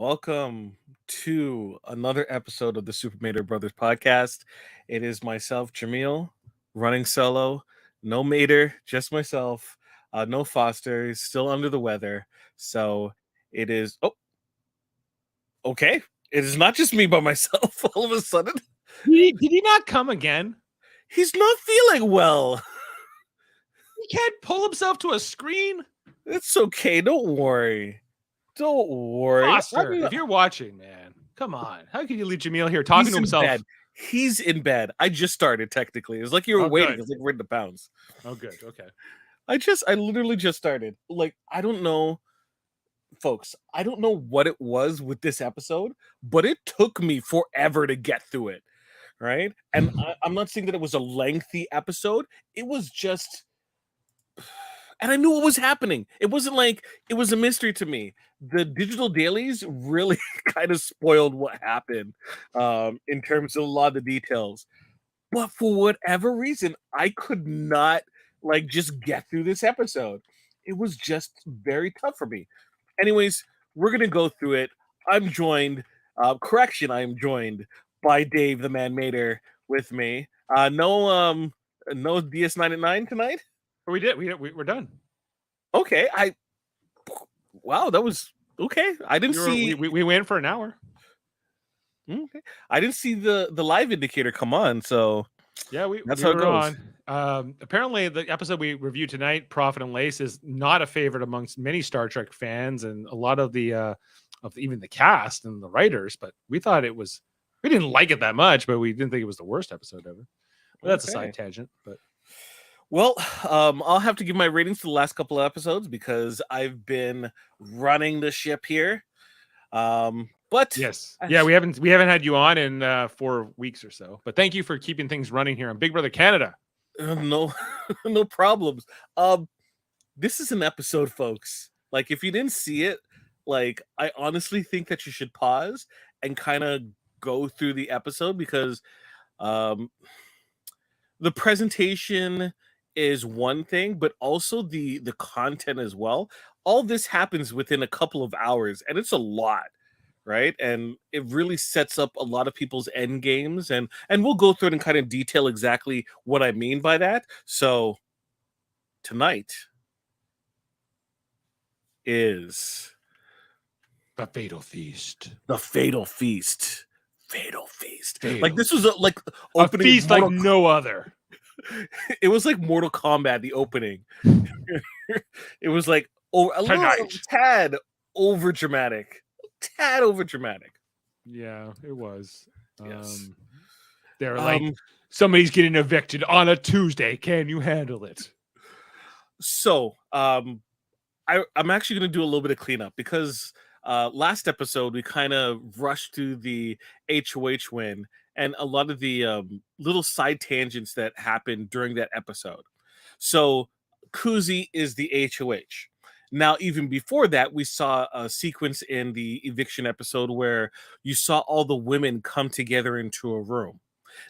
Welcome to another episode of the Super Mater Brothers podcast. It is myself, Jaemeel, running solo. No Mater, just myself. No Foster. He's still under the weather. So it is. Oh, okay. It is not just me by myself all of a sudden. Did he not come again? He's not feeling well. He can't pull himself to a screen. It's okay. Don't worry. Don't worry. Foster, if you're watching, man, come on. How can you leave Jaemeel here talking to himself? Bed. He's in bed. I just started technically. It's like you were waiting. Good. It's like we're in the pounds. Oh, good. Okay. I literally just started. Like, I don't know, folks. I don't know what it was with this episode, but it took me forever to get through it. Right. And I'm not saying that it was a lengthy episode. It was just. And I knew what was happening. It wasn't like it was a mystery to me. The digital dailies really kind of spoiled what happened in terms of a lot of the details. But for whatever reason, I could not just get through this episode. It was just very tough for me. Anyways, we're going to go through it. I'm joined, I am joined by Dave, the man Mater, with me. No DS99 tonight? We did. We're done. Okay. Wow, that was okay. I didn't see. We went for an hour. Okay. I didn't see the live indicator come on. So yeah, that's how it goes. Apparently, the episode we reviewed tonight, Prophet and Lace, is not a favorite amongst many Star Trek fans and a lot of even the cast and the writers. But we thought it was. We didn't like it that much, but we didn't think it was the worst episode ever. But that's a side tangent. But. Well, I'll have to give my ratings to the last couple of episodes because I've been running the ship here. But yes, we haven't had you on in 4 weeks or so. But thank you for keeping things running here on Big Brother Canada. No problems. This is an episode, folks. Like, if you didn't see it, I honestly think that you should pause and kind of go through the episode because the presentation is one thing, but also the content as well. All this happens within a couple of hours, and it's a lot, right? And it really sets up a lot of people's end games, and we'll go through it and kind of detail exactly what I mean by that. So tonight is the Fatal Feast. The Fatal Feast. Fatal Feast. Fatal. This was a feast like no other. It was like Mortal Kombat, the opening. It was like a tad over dramatic. Yeah, it was. Yes. They're like, somebody's getting evicted on a Tuesday. Can you handle it? So, I'm actually going to do a little bit of cleanup because last episode we kind of rushed through the HOH win and a lot of the little side tangents that happened during that episode. So Kuzi is the HOH. Now, even before that, we saw a sequence in the eviction episode where you saw all the women come together into a room.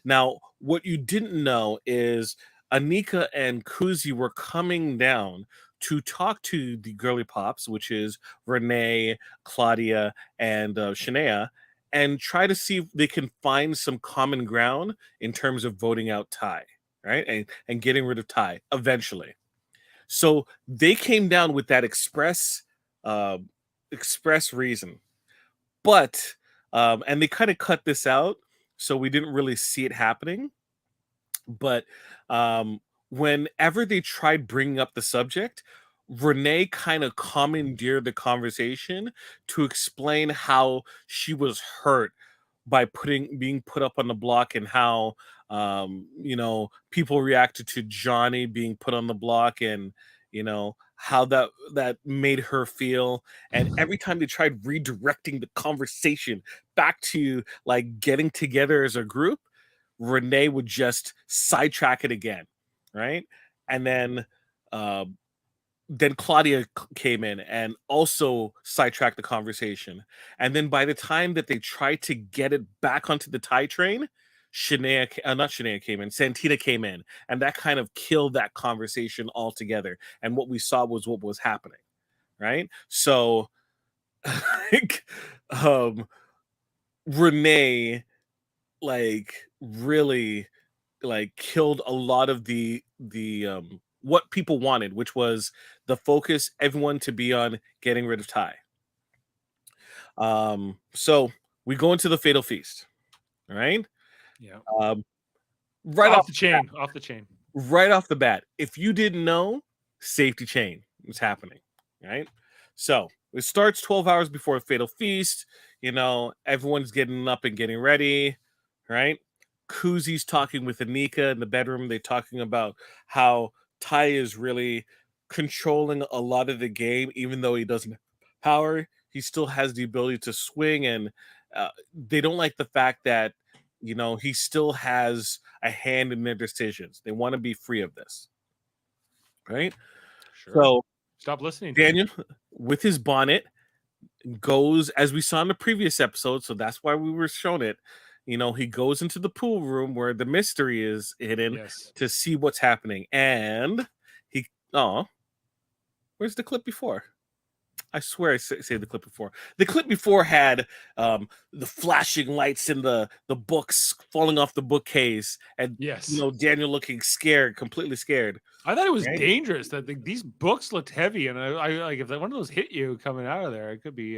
Now, what you didn't know is Anika and Kuzi were coming down to talk to the girly pops, which is Renee, Claudia, and Shania, and try to see if they can find some common ground in terms of voting out Ty, right? And getting rid of Ty eventually. So they came down with that express reason. But, and they kind of cut this out, so we didn't really see it happening. But whenever they tried bringing up the subject, Renee kind of commandeered the conversation to explain how she was hurt by being put up on the block and how people reacted to Johnny being put on the block and how that made her feel. And every time they tried redirecting the conversation back to getting together as a group, Renee would just sidetrack it again, right? And then Claudia came in and also sidetracked the conversation. And then by the time that they tried to get it back onto the Thai train, Santina came in, and that kind of killed that conversation altogether. And what we saw was what was happening, right? So like, um, Renee, like, really, like, killed a lot of the what people wanted, which was the focus, everyone to be on getting rid of Ty. So we go into the fatal feast. All right. Yeah. Um, right off Off the chain. right off the bat, if you didn't know, safety chain is happening, right? So it starts 12 hours before the fatal feast. Everyone's getting up and getting ready, right? Kuzi's talking with Anika in the bedroom. They're talking about how Ty is really controlling a lot of the game, even though he doesn't have power. He still has the ability to swing, and they don't like the fact that he still has a hand in their decisions. They want to be free of this, right? Sure. So Stop listening to him. Daniel, with his bonnet, goes as we saw in the previous episode. So that's why we were shown it. He goes into the pool room where the mystery is hidden Yes. to see what's happening. And where's the clip before? I swear I say the clip before. The clip before had the flashing lights in the books falling off the bookcase, and Yes. Daniel looking scared, completely scared. I thought it was Right? dangerous that these books looked heavy, and I like if one of those hit you coming out of there, it could be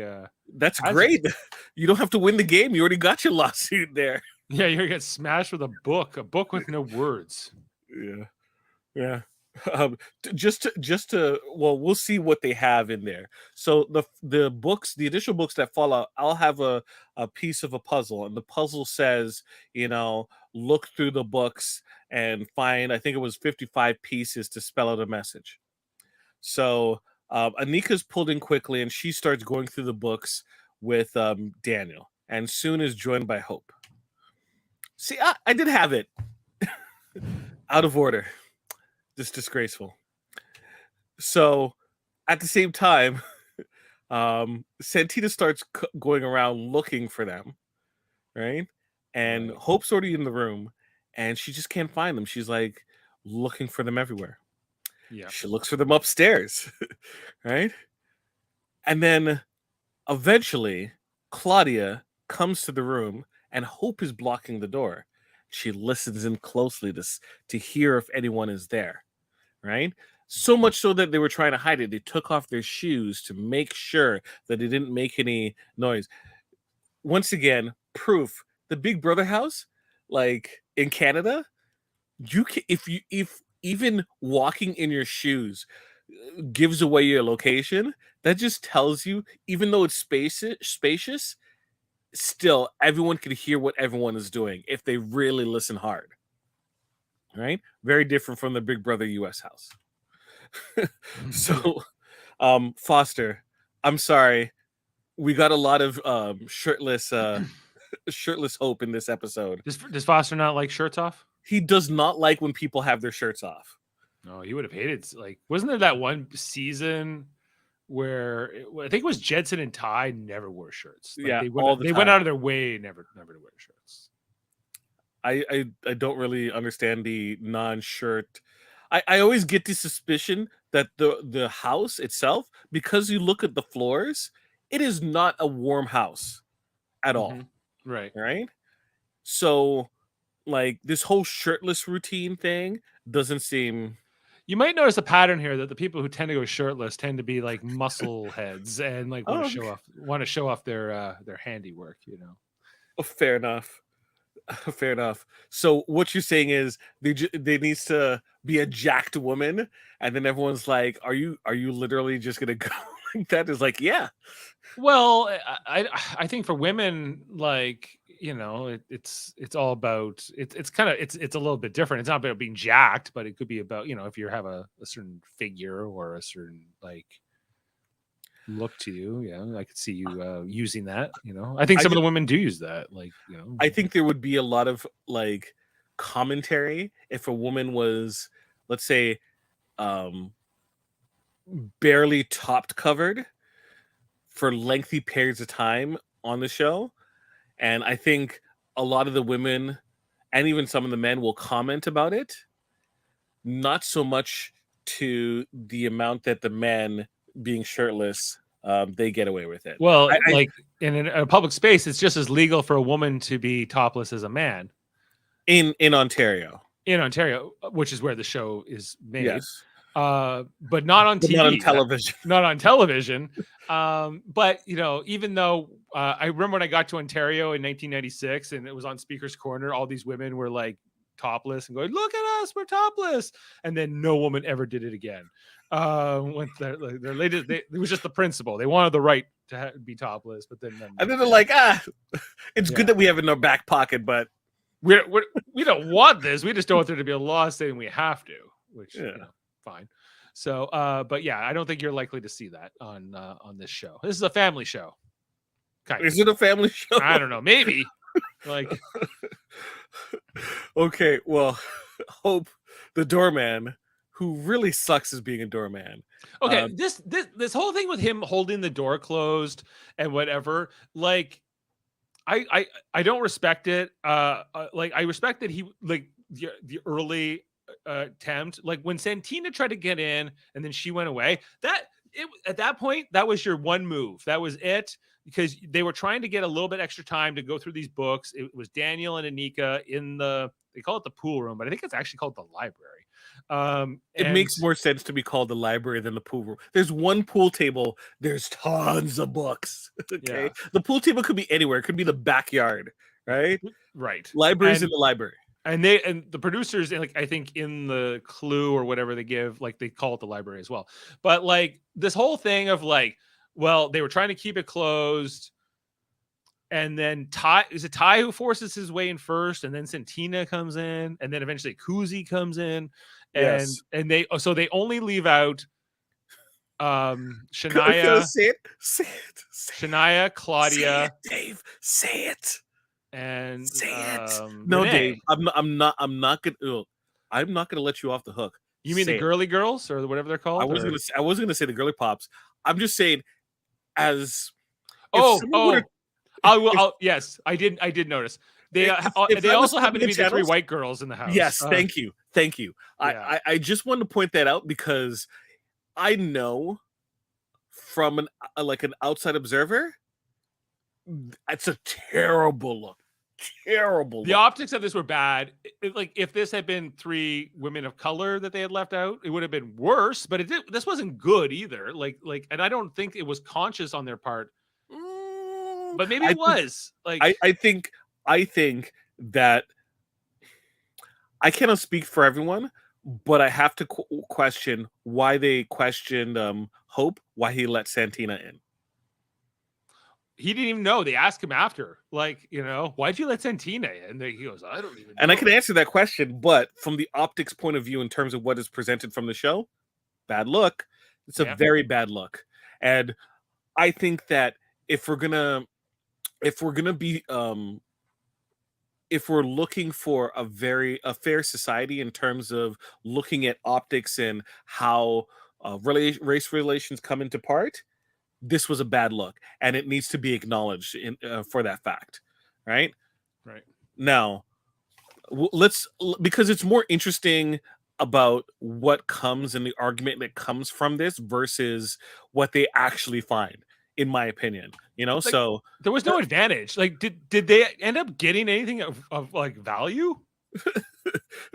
That's hazardous. great. You don't have to win the game. You already got your lawsuit there. Yeah, you're gonna get smashed with a book with no words. Yeah, yeah. Well, we'll see what they have in there. So the books, the additional books that fall out, I'll have a piece of a puzzle, and the puzzle says, look through the books and find, I think it was 55 pieces to spell out a message. So Anika's pulled in quickly, and she starts going through the books with Daniel, and soon is joined by Hope. See, I did have it. Out of order. Just disgraceful. So at the same time, Santita starts going around looking for them, right? And Right. Hope's already in the room, and she just can't find them. She's like looking for them everywhere. Yeah. She looks for them upstairs, right? And then eventually, Claudia comes to the room, and Hope is blocking the door. She listens in closely to hear if anyone is there, right? So much so that they were trying to hide it. They took off their shoes to make sure that it didn't make any noise. Once again, proof the Big Brother house, like in Canada, you can if even walking in your shoes gives away your location. That just tells you, even though it's spacious, still everyone can hear what everyone is doing if they really listen hard. Right? Very different from the Big Brother US house. So, Foster, I'm sorry. We got a lot of shirtless Hope in this episode. Does Foster not like shirts off? He does not like when people have their shirts off. No, he would have hated. Like, wasn't there that one season where I think it was Jedson and Ty never wore shirts? Like Yeah, all the they time. went out of their way never to wear shirts. I don't really understand the non-shirt. I always get the suspicion that the house itself, because you look at the floors, it is not a warm house at all. Right. Right? So, like, this whole shirtless routine thing doesn't seem. You might notice a pattern here that the people who tend to go shirtless tend to be like muscle heads and like want to show off their handiwork, Oh, fair enough. Fair enough. So what you're saying is they needs to be a jacked woman, and then everyone's like, "Are you literally just gonna go like that?" Is like, yeah. Well, I think for women, like it's all about it's kind of it's a little bit different. It's not about being jacked, but it could be about if you have a certain figure or a certain like look to you. Yeah, I could see you using that. I think some of the women do use that. Like I think there would be a lot of like commentary if a woman was, let's say, barely topped covered for lengthy periods of time on the show. And I think a lot of the women and even some of the men will comment about it. Not so much to the amount that the men being shirtless they get away with it. Well, I like in a public space, it's just as legal for a woman to be topless as a man in Ontario. in Ontario, which is where the show is made. Yes. But not on But TV. not on television. Not on television. But even though I remember when I got to Ontario in 1996 and it was on Speaker's Corner, all these women were like topless and going, "Look at us, we're topless," and then no woman ever did it again. When their latest, it was just the principle. They wanted the right to be topless, but then and then they're like, it's good that we have it in our back pocket, but we don't want this. We just don't want there to be a law saying we have to, which fine. So, but yeah, I don't think you're likely to see that on this show. This is a family show. Is it a family show? I don't know. Maybe. Like, okay. Well, Hope, the doorman, who really sucks as being a doorman. Okay, this whole thing with him holding the door closed and whatever, like, I don't respect it. Like, I respect that he like the early attempt, like when Santina tried to get in and then she went away. At that point, that was your one move. That was it, because they were trying to get a little bit extra time to go through these books. It was Daniel and Anika in they call it the pool room, but I think it's actually called the library. It makes more sense to be called the library than the pool room. There's one pool table. There's tons of books. Okay, yeah. The pool table could be anywhere. It could be the backyard, right? Right. Libraries in the library. And the producers, like, I think in the clue or whatever they give, like, they call it the library as well. But like this whole thing of like, well, they were trying to keep it closed. And then is it Ty who forces his way in first, and then Santina comes in, and then eventually Kuzi comes in, and yes. and they only leave out Shania, say it. Shania, Claudia, say it, Dave, say it. And say it. No, Dave, I'm not gonna let you off the hook. You mean the girly girls or whatever they're called? I wasn't gonna say the girly pops. I'm just saying, as yes, I did notice. They also happen to be the three white girls in the house. Yes, thank you. Yeah. I just wanted to point that out because I know from an outside observer, it's a terrible look. The optics of this were bad. Like, if this had been three women of color that they had left out, it would have been worse. But this wasn't good either. Like, and I don't think it was conscious on their part. But maybe it was. Like, I think that I cannot speak for everyone, but I have to question why they questioned Hope, why he let Santina in. He didn't even know. They asked him after, like, why'd you let Santina in? And he goes, I don't even know. And I can answer that question, but from the optics point of view, in terms of what is presented from the show, bad look. It's a very bad look. And I think that if we're looking for a fair society in terms of looking at optics and how race relations come into part, this was a bad look, and it needs to be acknowledged for that fact, right? Right. Now, because it's more interesting about what comes in the argument that comes from this versus what they actually find, in my opinion. Like, so there was no advantage. Like, did they end up getting anything of like value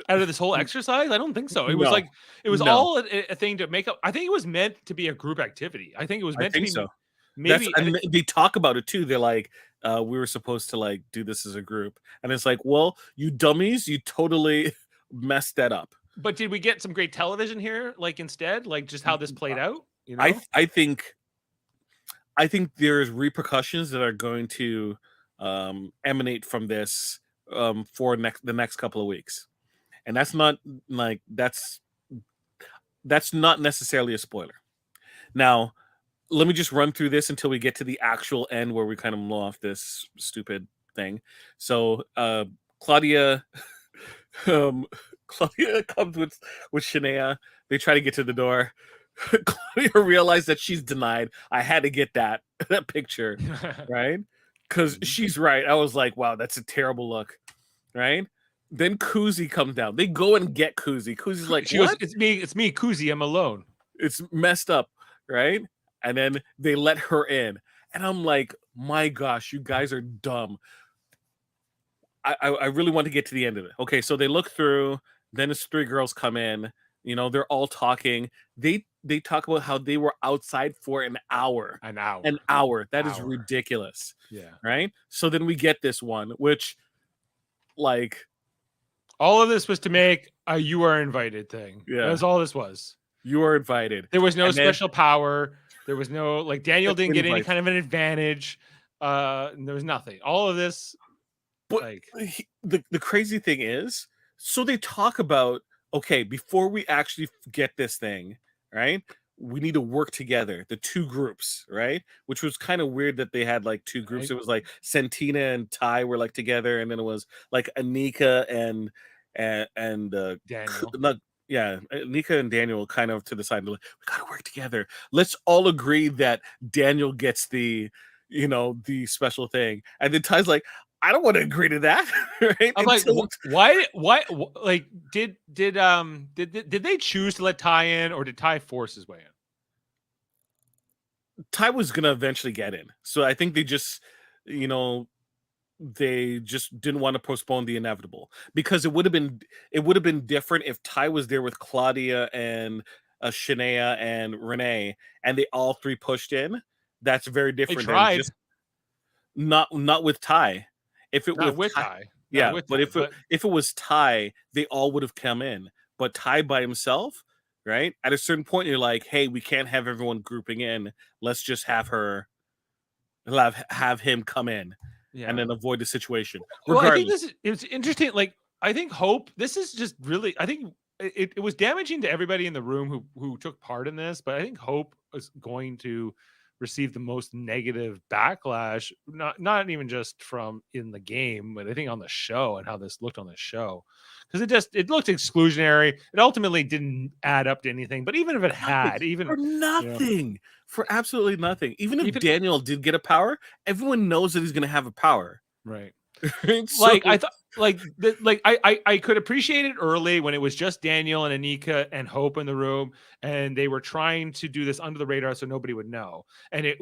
out of this whole exercise? I don't think so. It was all a thing to make up. I think it was meant to be a group activity. I think it was meant to be. So. Maybe and they talk about it too. They're like, we were supposed to like do this as a group, and it's like, well, you dummies, you totally messed that up. But did we get some great television here? Like, instead, like, just how this played out? I think there's repercussions that are going to emanate from this for the next couple of weeks, and that's not necessarily a spoiler. Now, let me just run through this until we get to the actual end where we kind of blow off this stupid thing. So Claudia comes with Shania. They try to get to the door. Claudia realized that she's denied. I had to get that picture, right? Because she's right. I was like, wow, that's a terrible look, right? Then Kuzi comes down. They go and get Kuzi. Kuzi's like, she goes, it's me, Kuzi. I'm alone. It's messed up, right? and then they let her in, and I'm like, my gosh, you guys are dumb. I really want to get to the end of it. Okay, so they look through, then it's three girls come in, they're all talking. They talk about how they were outside for an hour. An hour. An hour. That is Hour. ridiculous. Yeah. Right? So then we get this one, which like all of this was to make a "you are invited" thing. Yeah. That's all this was. You are invited. There was no And then- special power. There was no like Daniel didn't get any Invite. kind of an advantage. There was nothing. All of this. But Like the crazy thing is, so they talk about, okay, before we actually get this thing, right? We need to work together, the two groups, right? Which was kind of weird that they had like two groups. Right. It was like Santina and Ty were like together, and then it was like Anika and Daniel. Anika and Daniel kind of to the side. Like, we gotta work together. Let's all agree that Daniel gets the special thing, and then Ty's like, I don't want to agree to that. Right? I'm like, why? Like, did they choose to let Ty in, or did Ty force his way in? Ty was gonna eventually get in, so I think they just didn't want to postpone the inevitable, because it would have been different if Ty was there with Claudia and Shania and Renee, and they all three pushed in. That's very different. They tried. Than just not with Ty. If it was with Ty, yeah, but if it was Ty, they all would have come in. But Ty by himself, right? At a certain point, you're like, hey, we can't have everyone grouping in. Let's just have him come in, and then avoid the situation. Well, I think it's interesting. Like, I think Hope. This is just really. I think it was damaging to everybody in the room who took part in this. But I think Hope is going to receive the most negative backlash, not even just from in the game, but I think on the show and how this looked on the show, because it looked exclusionary. It ultimately didn't add up to anything, but even if it had, for nothing, for absolutely nothing, even if Daniel did get a power, everyone knows that he's going to have a power, right? So, like I thought, I could appreciate it early when it was just Daniel and Anika and Hope in the room, and they were trying to do this under the radar so nobody would know. And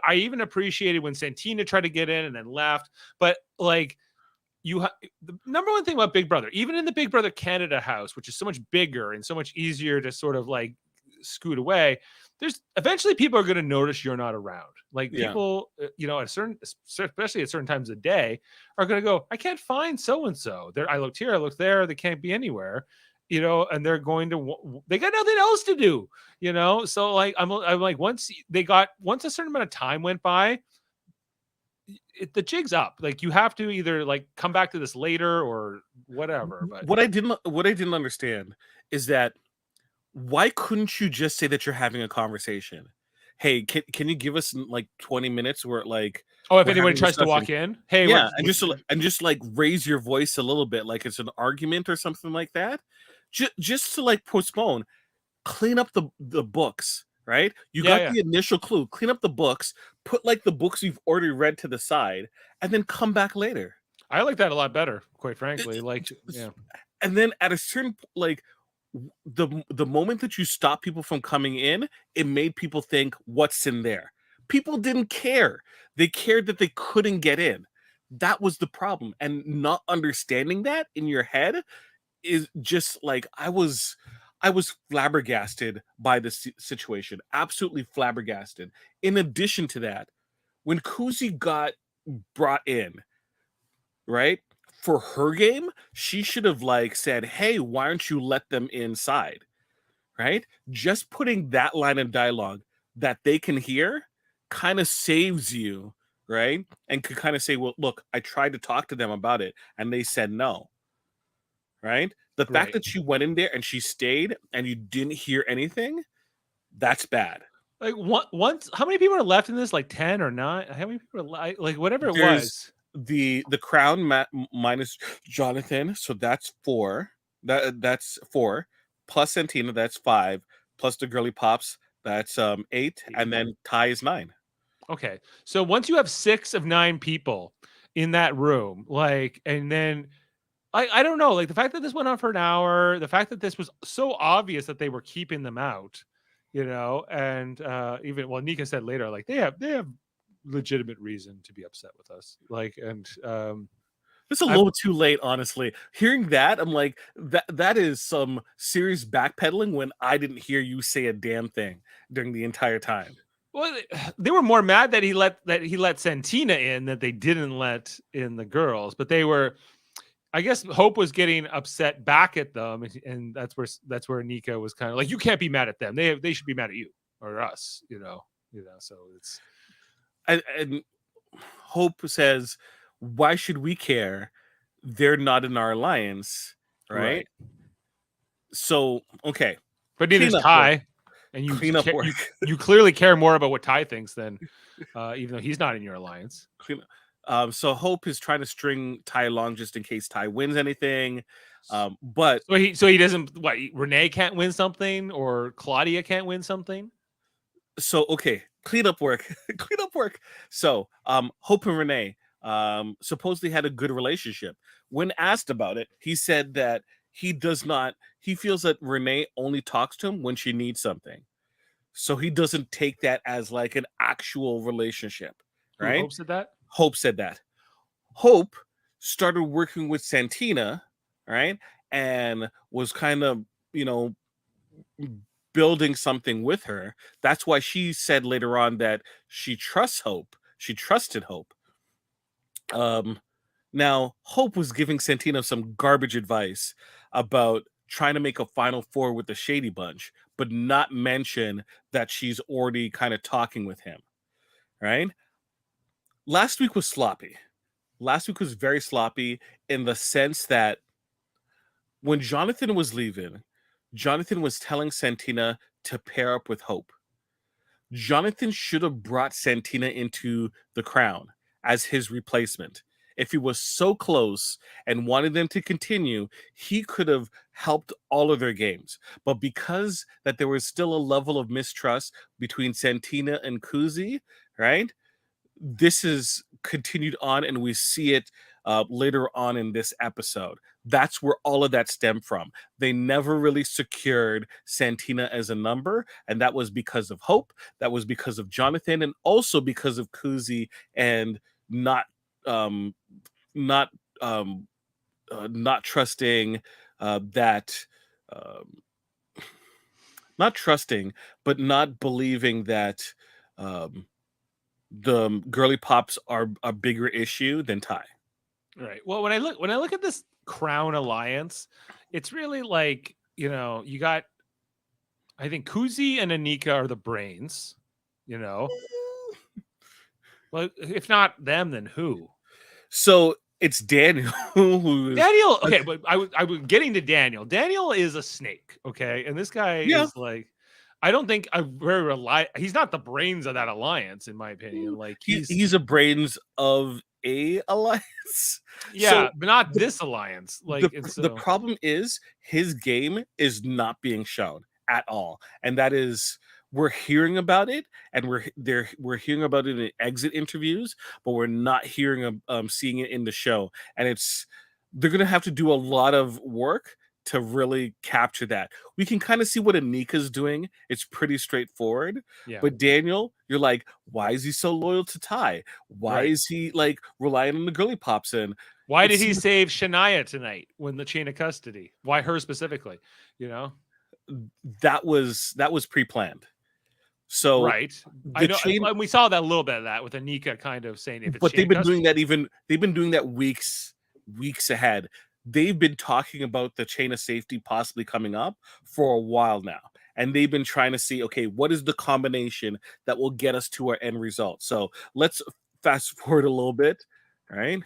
I even appreciated when Santina tried to get in and then left. But like, the number one thing about Big Brother, even in the Big Brother Canada house, which is so much bigger and so much easier to sort of like scoot away, there's eventually people are going to notice you're not around. Like people, especially at certain times of the day, are going to go, I can't find so-and-so. I looked here, I looked there. They can't be anywhere, and they're going to, they got nothing else to do, So like, I'm like, once a certain amount of time went by, the jig's up. Like, you have to either like come back to this later or whatever. But what I didn't understand is that, why couldn't you just say that you're having a conversation? Hey, can you give us like 20 minutes where like, if anybody tries to walk in, hey, yeah, and just like raise your voice a little bit, like it's an argument or something like that, just to like postpone, clean up the books, right? You got the initial clue, clean up the books, put like the books you've already read to the side, and then come back later. I like that a lot better, quite frankly. And then at a certain like, the moment that you stop people from coming in, it made people think, what's in there? People didn't care. They cared that they couldn't get in. That was the problem. And not understanding that in your head is just like, I was flabbergasted by this situation. Absolutely flabbergasted. In addition to that, when Kuzi got brought in, right? For her game, she should have like said, hey, why don't you let them inside? Right? Just putting that line of dialogue that they can hear kind of saves you, right? And could kind of say, well, look, I tried to talk to them about it and they said no. Right? The fact that she went in there and she stayed and you didn't hear anything, that's bad. Like, once, how many people are left in this? Like 10 or 9? How many people are like whatever it was? The crown minus Jonathan, so that's 4. That's 4 plus Santina, that's 5 plus the girly pops, that's 8, and then Ty is 9. Okay, so once you have 6 of 9 people in that room, like, and then I don't know, like the fact that this went on for an hour, the fact that this was so obvious that they were keeping them out, and even Nika said later, like they have legitimate reason to be upset with us, and It's a I'm little too late, honestly. Hearing that, I'm like, that is some serious backpedaling when I didn't hear you say a damn thing during the entire time. well, they were more mad that he let Santina in that they didn't let in the girls, but they were. I guess Hope was getting upset back at them, and that's where Nika was kind of like, you can't be mad at them. They should be mad at you or us, So it's And Hope says, "Why should we care? They're not in our alliance, right?" right. So, okay, But neither's cleanup work. Ty, and Cleanup work. you clearly care more about what Ty thinks than even though he's not in your alliance. Clean. So Hope is trying to string Ty along just in case Ty wins anything. But So he doesn't. What, Renee can't win something, or Claudia can't win something? so okay, cleanup work. Cleanup work. So Hope and Renee supposedly had a good relationship. When asked about it, he said that he feels that Renee only talks to him when she needs something. So he doesn't take that as like an actual relationship, Who right? hopes at that? Hope said that. Hope started working with Santina, right? And was kind of, you know, building something with her. That's why she said later on that she trusts Hope. She trusted Hope. Um, Now, Hope was giving Santina some garbage advice about trying to make a final four with the Shady Bunch, but not mention that she's already kind of talking with him, right? Last week was sloppy. Last week was very sloppy in the sense that when Jonathan was leaving, Jonathan was telling Santina to pair up with Hope. Jonathan should have brought Santina into the crown as his replacement. If he was so close and wanted them to continue, he could have helped all of their games. But because that there was still a level of mistrust between Santina and Kuzi, right? This is continued on, and we see it later on in this episode. That's where all of that stemmed from. They never really secured Santina as a number, and that was because of Hope, that was because of Jonathan, and also because of Kuzi and not um not not trusting that um not trusting, but not believing that um the girly pops are a bigger issue than Ty. Right. Well, when I look at this Crown Alliance, it's really like, you got, I think Kuzi and Anika are the brains, you know. Well, if not them, then who? So it's Daniel who's Daniel. Okay, but I was getting to Daniel. Daniel is a snake. Okay, and this guy yeah, is like, I don't think I very rely. He's not the brains of that alliance, in my opinion. Like he's a brains of a alliance. So yeah, but not this alliance. Like, and the so problem is his game is not being shown at all, and that is we're hearing about it, and we're hearing about it in exit interviews, but we're not hearing seeing it in the show, and it's they're gonna have to do a lot of work to really capture that. We can kind of see what Anika's doing. It's pretty straightforward. yeah, But Daniel, you're like, why is he so loyal to Ty? Why right. is he like relying on the girly pops in? Why It did he seems save Shania tonight when the chain of custody? Why her specifically? You know, that was pre-planned. So right? I the know, chain, and we saw that a little bit of that with Anika kind of saying if it's but chain of custody. they've been doing that weeks ahead. They've been talking about the chain of safety possibly coming up for a while now. And they've been trying to see, okay, what is the combination that will get us to our end result? So let's fast forward a little bit, right?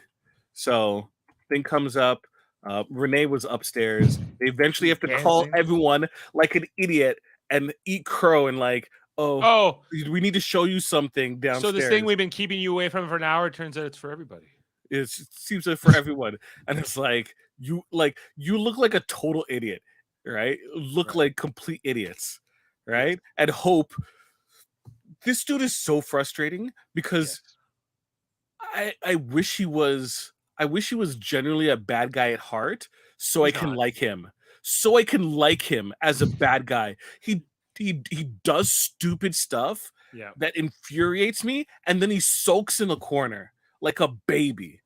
So thing comes up. Renee was upstairs. They eventually She's have to call dancing. everyone like an idiot and eat crow and like, oh, Oh, we need to show you something so this thing downstairs. we've been keeping you away from for an hour, it turns out it's for everybody. It seems like for everyone, and it's like you look like a total idiot, right? Look Right. like complete idiots, Yes. right? And Hope, this dude is so frustrating Yes. because I wish he was genuinely a bad guy at heart, so I He's can not. like him. So I can like him as a bad guy. He he does stupid stuff Yeah. that infuriates me, and then he soaks in the corner like a baby,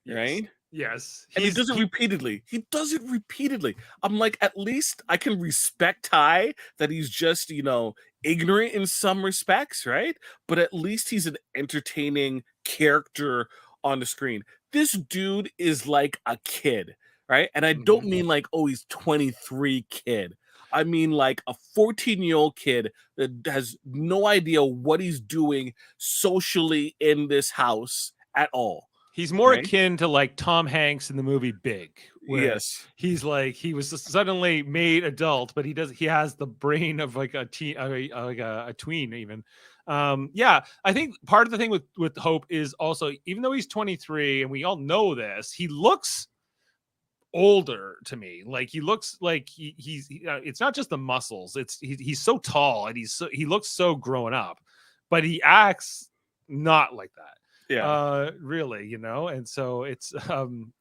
Yes. right? Yes. And he does it repeatedly. He does it repeatedly. I'm like, at least I can respect Ty that he's just, ignorant in some respects, right? But at least he's an entertaining character on the screen. This dude is like a kid, right? And I don't mean like, oh, he's 23 kid. I mean like a 14-year-old kid that has no idea what he's doing socially in this house at all. He's more Right? akin to like Tom Hanks in the movie Big, where Yes. he's like he was suddenly made adult, but he has the brain of like a teen, like a tween even. Yeah, I think part of the thing with Hope is also, even though he's 23 and we all know this, he looks older to me. Like he looks like he's it's not just the muscles, it's he's so tall and he looks so grown up, but he acts not like that. Yeah. Really, and so it's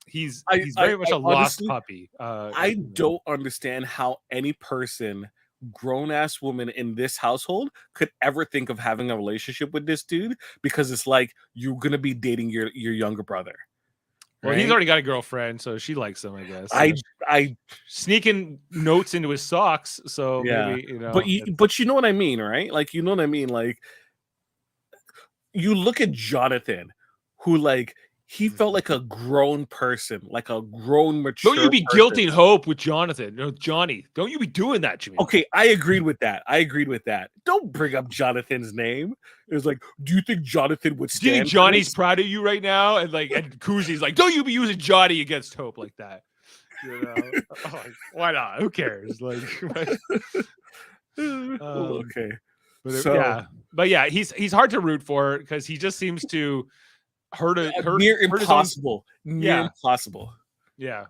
he's I very much I a lost honestly puppy. I don't understand how any person, grown ass woman in this household, could ever think of having a relationship with this dude, because it's like you're gonna be dating your younger brother. Well, he's Right? already got a girlfriend, so she likes him, I guess. I Sneaking notes into his socks, so Yeah. maybe But you know what I mean, right? Like, you know what I mean? Like, you look at Jonathan, who, like, he felt like a grown person, like a grown, Don't you mature be person. guilting Hope with Jonathan? No, Johnny. Don't you be doing that, Jaemeel. Okay, I agreed with that. Don't bring up Jonathan's name. It was like, do you think Jonathan would Do you stand think for Johnny's this? proud of you right now? And Kuzi's like, don't you be using Johnny against Hope like that? Like, why not? Who cares? Like, Okay. but yeah, he's hard to root for because he just seems to hurt near his own. impossible. Near Yeah. impossible. Yeah.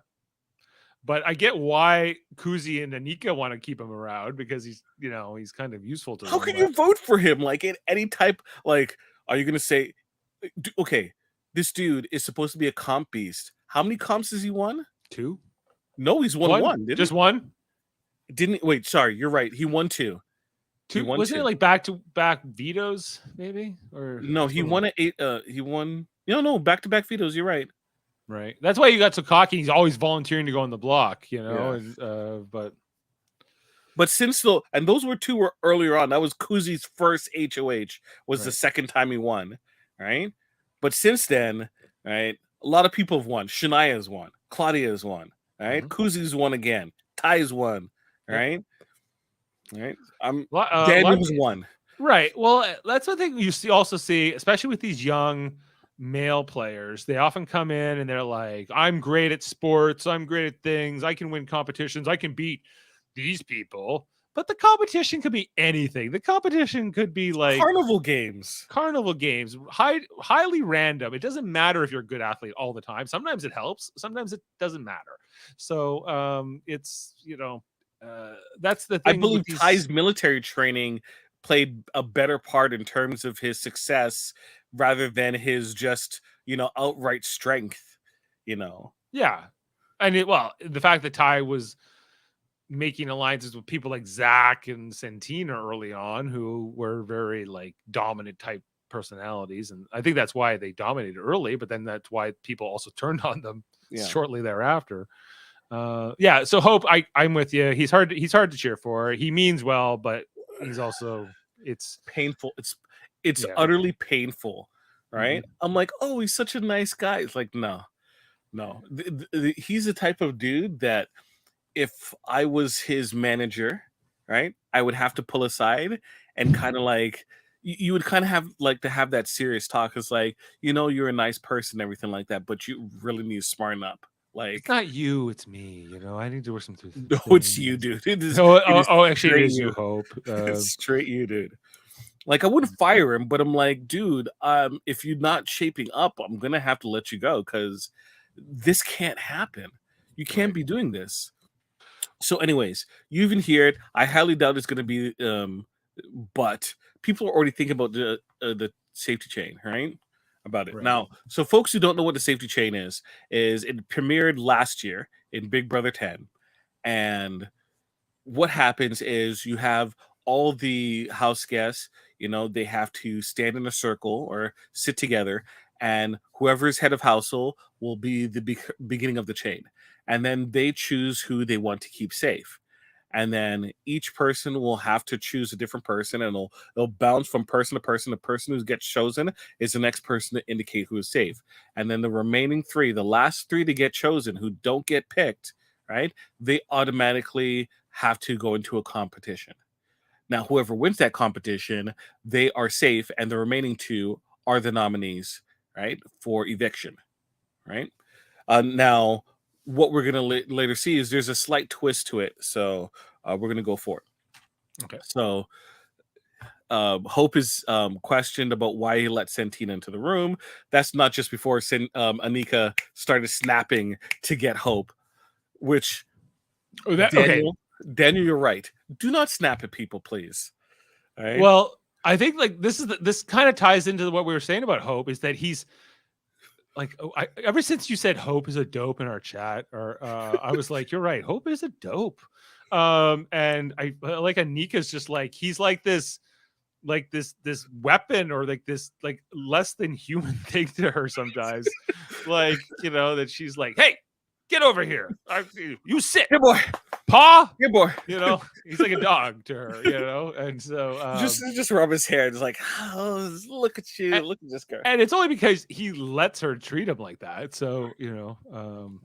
But I get why Kuzi and Anika want to keep him around, because he's kind of useful to them. How can you vote for him? Like, in any type, like, are you gonna say, okay, this dude is supposed to be a comp beast. How many comps has he won? 2? No, he's won one. Didn't Just he? one? Didn't Wait, sorry, you're right. He won 2. Two? Wasn't it like back-to-back vetoes, maybe? Or no, he won at 8. He won. No, back-to-back vetoes. You're right. Right. That's why you got so cocky. He's always volunteering to go on the block, Yeah. And But and those were earlier on. That was Kuzi's first HOH. Was the second time he won, right? But since then, right, a lot of people have won. Shania's won. Claudia's won. Right? Kuzi's won again. Ty's won. Right? Right. Daniel's won. Right. Well, that's one thing you also see, especially with these young male players. They often come in and they're like, I'm great at sports, I'm great at things, I can win competitions, I can beat these people. But the competition could be anything. The competition could be like carnival games, highly random. It doesn't matter if you're a good athlete all the time. Sometimes it helps, sometimes it doesn't matter. So it's that's the thing. I believe Ty's military training played a better part in terms of his success, rather than his just outright strength. Yeah. And the fact that Ty was making alliances with people like Zach and Santina early on, who were very like dominant type personalities, and I think that's why they dominated early, but then that's why people also turned on them shortly thereafter. So Hope, I'm with you. He's hard to cheer for. He means well, but he's also, it's painful. It's utterly painful, right? I'm like, oh, he's such a nice guy. It's like, no. He's the type of dude that if I was his manager, right, I would have to pull aside and kind of like, you would kind of have like to have that serious talk. It's like, you're a nice person, everything like that, but you really need to smarten up. Like, it's not you, it's me. I need to work some through. No, it's you, dude. Actually, it is you, Hope. It's straight you, dude. Like, I wouldn't fire him, but I'm like, dude, if you're not shaping up, I'm gonna have to let you go, because this can't happen. You can't be doing this. So, anyways, you even hear it. I highly doubt it's gonna be, but people are already thinking about the safety chain, right? About it now. So, folks who don't know what the safety chain is it premiered last year in Big Brother 10, and what happens is you have all the house guests, they have to stand in a circle or sit together, and whoever is head of household will be the beginning of the chain. And then they choose who they want to keep safe. And then each person will have to choose a different person, and it'll bounce from person to person. The person who gets chosen is the next person to indicate who is safe. And then the remaining three, the last three to get chosen, who don't get picked, right? They automatically have to go into a competition. Now, whoever wins that competition, they are safe, and the remaining two are the nominees, right, for eviction, right? Now, what we're going to later see is there's a slight twist to it, so we're going to go for it. Okay. So, Hope is questioned about why he let Santina into the room. That's not just before Anika started snapping to get Hope, which Daniel, Daniel, you're right. Do not snap at people, please. All right? Well, I think like this kind of ties into what we were saying about Hope, is that he's like, ever since you said Hope is a dope in our chat, or I was like, you're right, Hope is a dope. And I like Anika's just like, he's like this weapon, or like this like less than human thing to her sometimes. Like, that she's like, hey, get over here. You sit. Good boy. Paw. Good boy. He's like a dog to her, and so just rub his hair. It's like, oh, look at you. Look at this guy. And it's only because he lets her treat him like that. So, I don't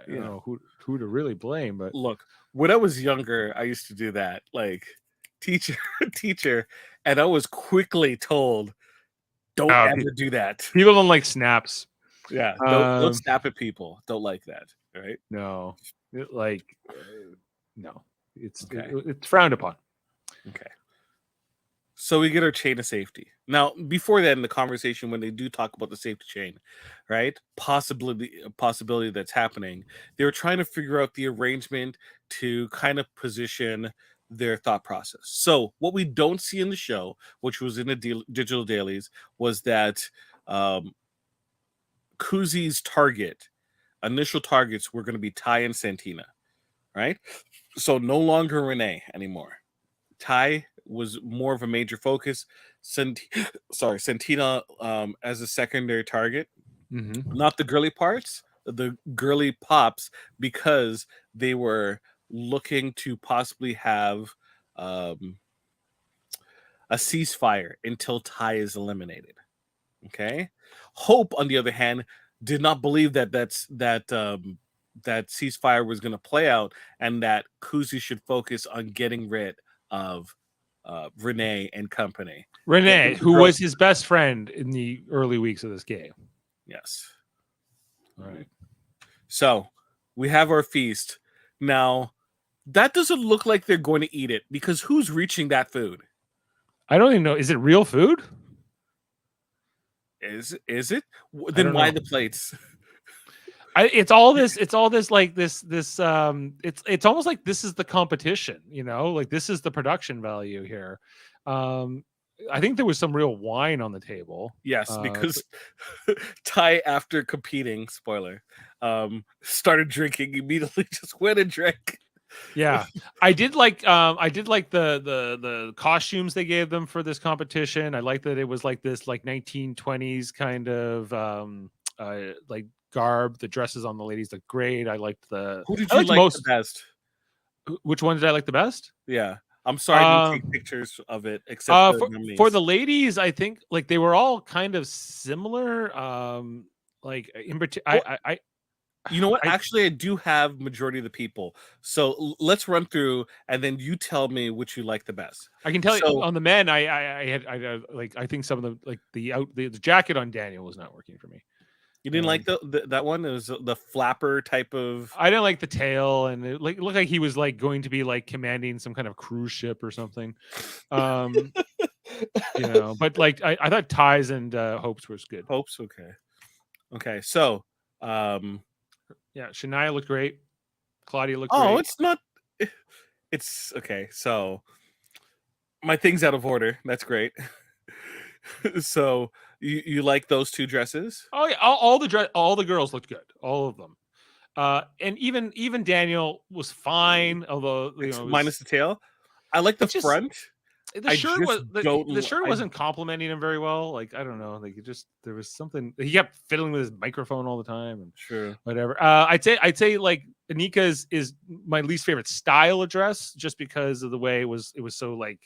know who to really blame, but look, when I was younger, I used to do that. Like teacher, and I was quickly told, don't ever do that. People don't like snaps. Yeah, don't snap at people. Don't like that, right? No, no, it's frowned upon. Okay. So we get our chain of safety. Now, before that, in the conversation, when they do talk about the safety chain, right? Possibility that's happening, they were trying to figure out the arrangement to kind of position their thought process. So what we don't see in the show, which was in the digital dailies, was that Kuzi's initial targets were going to be Ty and Santina, right? So no longer Renee anymore. Ty was more of a major focus. Santina as a secondary target. Mm-hmm. Not the girly parts, the girly pops, because they were looking to possibly have a ceasefire until Ty is eliminated. Okay. Hope, on the other hand, did not believe that ceasefire was going to play out, and that Kuzi should focus on getting rid of Renee and company. Renee, who was his best friend in the early weeks of this game. Yes. All right. So we have our feast. Now, that doesn't look like they're going to eat it, because who's reaching that food? I don't even know. Is it real food? Is it? Then why the plates? It's all this like this it's almost like this is the competition, like this is the production value here. I think there was some real wine on the table. Yes, because Ty, after competing, spoiler, started drinking immediately, just went and drank. Yeah, I did like the costumes they gave them for this competition. I like that it was like this like 1920s kind of like garb. The dresses on the ladies look great. I liked the. Who did you like the best? Which one did I like the best? Yeah, I'm sorry I didn't take pictures of it. Except for the ladies, I think like they were all kind of similar. Like in particular, you know what? Actually, I do have majority of the people. So let's run through, and then you tell me which you like the best. I can tell you on the men. I think some of the like the jacket on Daniel was not working for me. You didn't like that one? It was the flapper type of. I didn't like the tail, and it looked like he was like going to be like commanding some kind of cruise ship or something. But like I thought Ty's and Hope's was good. Hope's okay. So yeah, Shania looked great. Claudia looked great. Oh, it's not. It's okay. So my thing's out of order. That's great. So you like those two dresses? Oh yeah, all the girls looked good, all of them. And even Daniel was fine, although minus the tail. I like the It's just front. I just don't. the shirt I wasn't complimenting him very well. Like I don't know, like it just there was something he kept fiddling with his microphone all the time and Sure. whatever. I'd say like Anika's is my least favorite style of dress just because of the way it was so like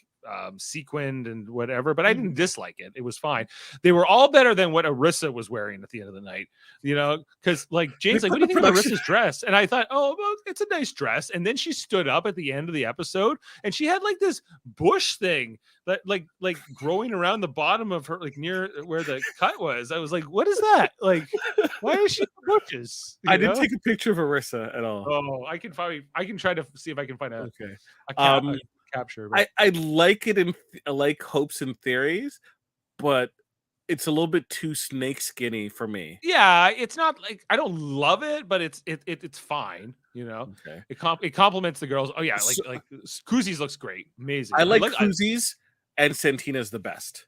sequined and whatever, but I didn't dislike it. It was fine. They were all better than what Arissa was wearing at the end of the night, because like Jane's like, what do you think of Arissa's dress? And I thought, oh, well, it's a nice dress. And then she stood up at the end of the episode and she had like this bush thing that like growing around the bottom of her, like near where the cut was. I was like, what is that? Like, why is she bushes? I didn't take a picture of Arissa at all. Oh, I can try to see if I can find a capture. But I like it I like hopes and theories, but it's a little bit too snake skinny for me. Yeah, it's not like I don't love it, but it's fine. Okay. It complements the girls. Oh yeah, like Kuzi's looks great, amazing. I like Kuzi's, and Santina's the best.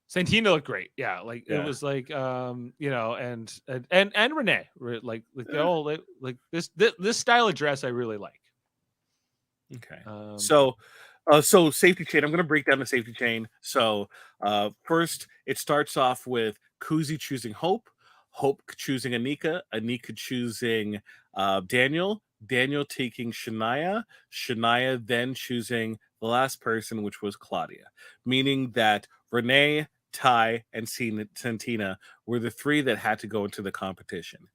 Santina looked great. Yeah, like it was like and Renee, like they all like this style of dress I really like. Okay. So safety chain. I'm going to break down the safety chain. So first, it starts off with Kuzi choosing Hope, Hope choosing Anika, Anika choosing Daniel, Daniel taking Shania, Shania then choosing the last person, which was Claudia, meaning that Renee, Ty, and Santina were the three that had to go into the competition.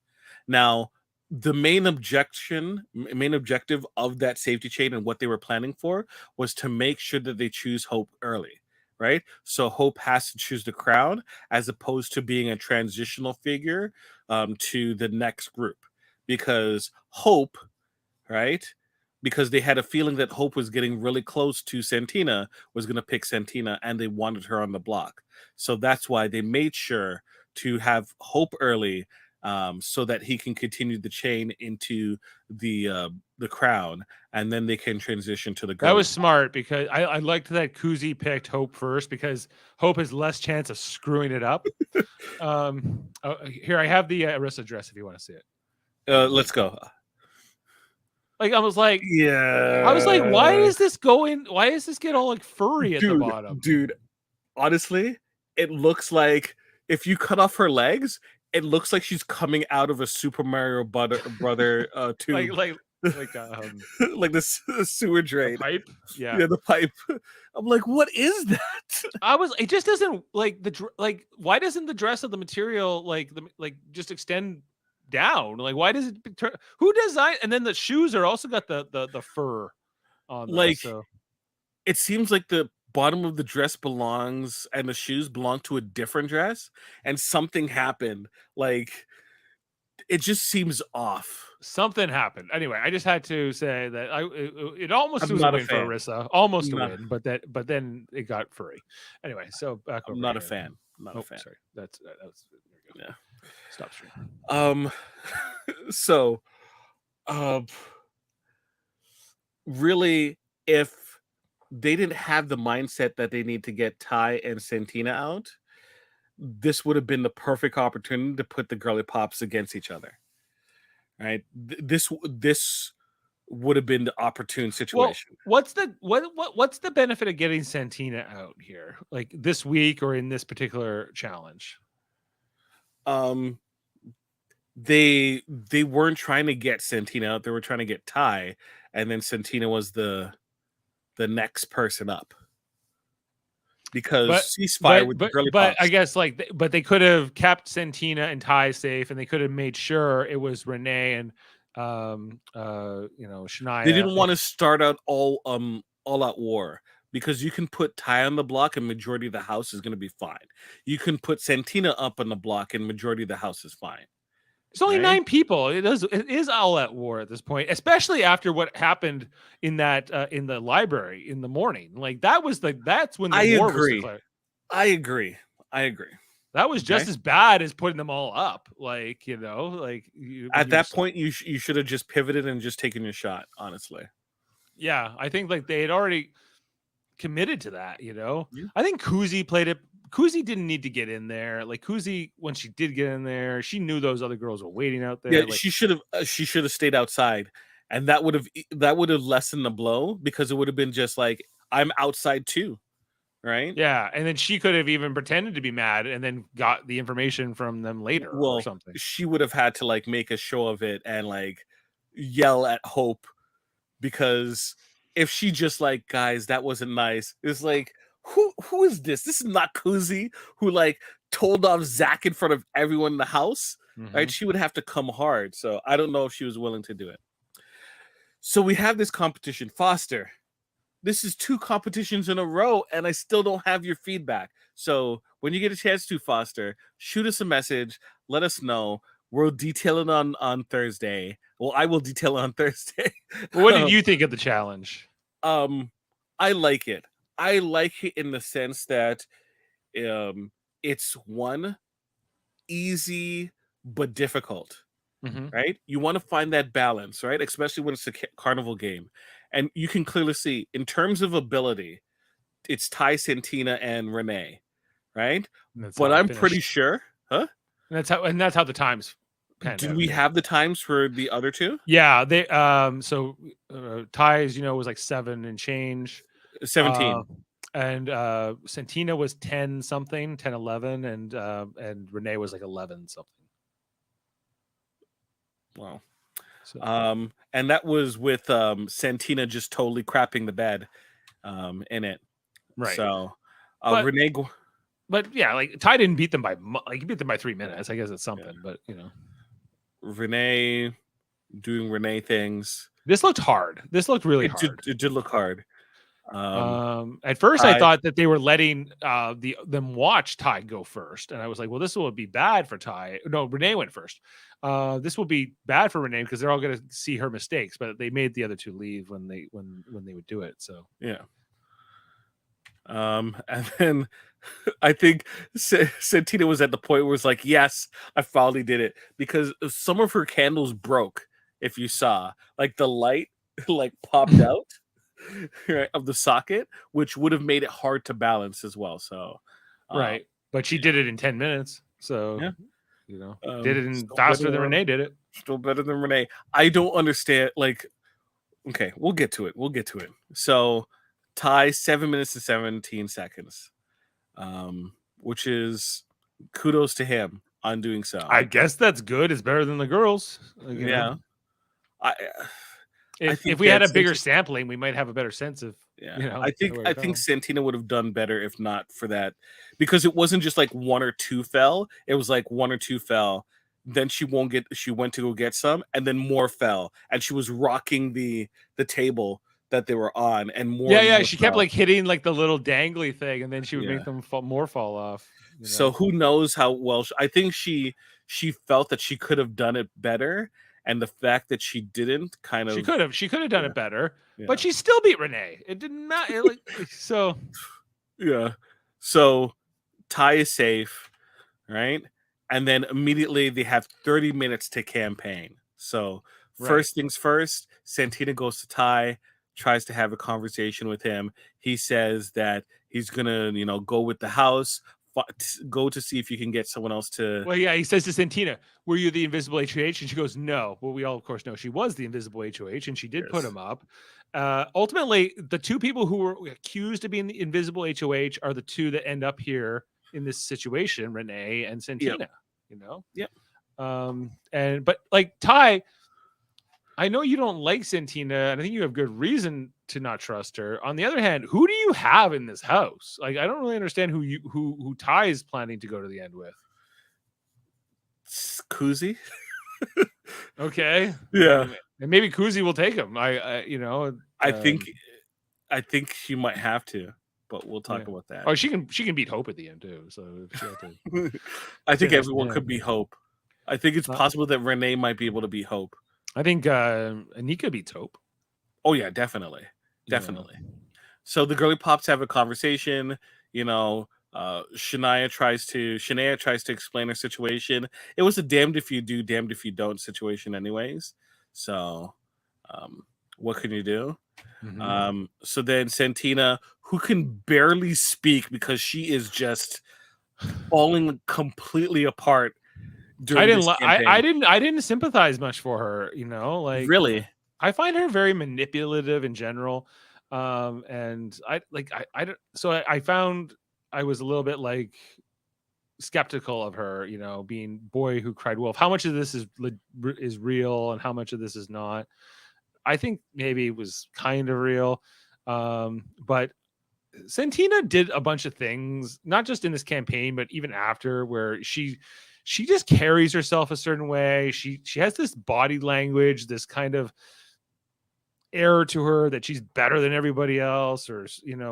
Now, the main objective of that safety chain and what they were planning for was to make sure that they choose Hope early, right? So Hope has to choose the crown as opposed to being a transitional figure to the next group, because Hope, right? Because they had a feeling that Hope was getting really close to Santina, was going to pick Santina, and they wanted her on the block. So that's why they made sure to have Hope early, so that he can continue the chain into the crown, and then they can transition to the girl. That was smart because I liked that Kuzi picked Hope first because Hope has less chance of screwing it up. Here I have the Arissa dress if you want to see it. Let's go. Like I was like, why is this get all like furry at the bottom? Dude, honestly, it looks like if you cut off her legs, it looks like she's coming out of a Super Mario brother tube. like this sewer drain. The pipe. Yeah, the pipe. I'm like, what is that? It just doesn't why doesn't the dress of the material just extend down? Like, why does it who designed? And then the shoes are also got the fur on them, like so. It seems like the bottom of the dress belongs and the shoes belong to a different dress, and something happened. Like, it just seems off. Something happened. Anyway, I just had to say that it almost was a win for Arissa, almost a win, but then it got furry. Anyway, so back over. I'm not a fan. Not a fan. Sorry, that was yeah. Stop stream. So, really, if they didn't have the mindset that they need to get Ty and Santina out, this would have been the perfect opportunity to put the girly pops against each other. Right? This would have been the opportune situation. Well, what's the benefit of getting Santina out here, like this week or in this particular challenge? They weren't trying to get Santina out; they were trying to get Ty, and then Santina was the next person up, because ceasefire with the girly pops. I guess but they could have kept Santina and Ty safe, and they could have made sure it was Renee and Shania. They didn't want to start out all out war, because you can put Ty on the block and majority of the house is going to be fine. You can put Santina up on the block and majority of the house is fine. It's only 9 people. It is all at war at this point, especially after what happened in that in the library in the morning. Like that's when the war was declared. I agree. That was just as bad as putting them all up. At that point, you should have just pivoted and just taken your shot. Honestly, yeah, I think they had already committed to that. Yeah. I think Kuzi played it. Kuzi didn't need to get in there. Like Kuzi, when she did get in there, she knew those other girls were waiting out there. Yeah, she should have stayed outside and that would have lessened the blow because it would have been just like I'm outside too, right? Yeah, and then she could have even pretended to be mad and then got the information from them later or Well, something. she would have had to like make a show of it and like yell at Hope because if she just like, guys, that wasn't nice. It's like, who is this? This is not Kuzi who like told off Zach in front of everyone in the house, right? Mhm. She would have to come hard. So I don't know if she was willing to do it. So we have this competition. Foster, this is 2 competitions in a row, and I still don't have your feedback. So when you get a chance to, Foster, shoot us a message. Let us know. We'll detail it on Thursday. Well, I will detail it on Thursday. Well, what did um, you think of the challenge? um, I like it. I like it in the sense that it's one easy but difficult. Mhm. Right? You want to find that balance, right? Especially when it's a carnival game. And you can clearly see, in terms of ability, it's Ty, Santina, and Renee, right? And that's But how it I'm pretty finished. sure, huh? And that's how the times panned Did out we too. have the times for the other 2? Yeah, they so Ties, was like 7 and change. 17. And Santina was 10 something, 10 11, and Renee was like 11 something. Wow. So And that was with Santina just totally crapping the bed in it. right. So But Renee but yeah, like Ty didn't beat them by like he beat them by 3 minutes. I guess it's something, but Renee doing Renee things. this looked hard. This looked really It did, hard. it did look hard. At first I I thought that they were letting them watch Ty go first, and I was like, well, this will be bad for Ty. No, Renee went first. This will be bad for Renee because they're all going to see her mistakes, but they made the other 2 leave when they would do it. So yeah. And then I think Santina was at the point where it's like, yes, I finally did it because some of her candles broke. If you saw, like the light, like popped out right, of the socket, which would have made it hard to balance as well. So, right, but she yeah, did it in 10 minutes. So yeah, did it in still faster than better, Renee did it. still better than Renee. I don't understand. Like, okay, we'll get to it. We'll get to it. So, tie 7 minutes and 17 seconds. Which is kudos to him on doing so. I guess that's good. It's better than the girls. Yeah, I I If think we had that a bigger sampling, we might have a better sense of yeah, I think where I to think go. Santina would have done better if not for that, because it wasn't just like 1 or 2 fell. It was like 1 or 2 fell. Then she went to go get some, and then more fell, and she was rocking the table that they were on, Yeah, and yeah. more She kept fell. like hitting like the little dangly thing, and then she would make Yeah. them fall off. So who knows how well I think she felt that she could have done it better, and the fact that she didn't kind of She could have done yeah, it better, but yeah, she still beat Renee. It didn't matter. So yeah. So Ty is safe, right? And then immediately they have 30 minutes to campaign. So right, first things first, Santina goes to Ty, tries to have a conversation with him. He says that he's gonna, go with the house, go to see if you can get someone else to. well, yeah. He says to Santina, "Were you the invisible HOH?" And she goes, "No." Well, we all of course know she was the invisible HOH, and she did put Yes. him up. Ultimately, the 2 people who were accused of being the invisible HOH are the 2 that end up here in this situation, Renee and Yep. Santina. You know, Yep. but like Ty, I know you don't like Santina, and I think you have good reason to not trust her. On the other hand, who do you have in this house? Like, I don't really understand who Ty is planning to go to the end with. Kuzi. Okay, Yeah. and maybe Kuzi will take him. I think I think she might have to, but we'll Yeah. talk about that. Oh, she can beat Hope at the end too. So if she had to I sit think next to everyone could him. be Hope. I think it's possible that Renee might be able to be Hope. I think Anika beats Hope. Oh yeah, definitely. Yeah. Definitely. So the girly pops have a conversation, Shania tries to explain her situation. It was a damned if you do, damned if you don't situation anyways. So what can you do? Mhm. So then Santina, who can barely speak because she is just falling completely apart I during didn't. this campaign. I didn't sympathize much for her. Like Really? I find her very manipulative in general. And I don't, so I found I was a little bit like skeptical of her, being boy who cried wolf. How much of this is real and how much of this is not? I think maybe it was kind of real. But Santina did a bunch of things, not just in this campaign, but even after, where she just carries herself a certain way. She has this body language, this kind of air to her that she's better than everybody else, or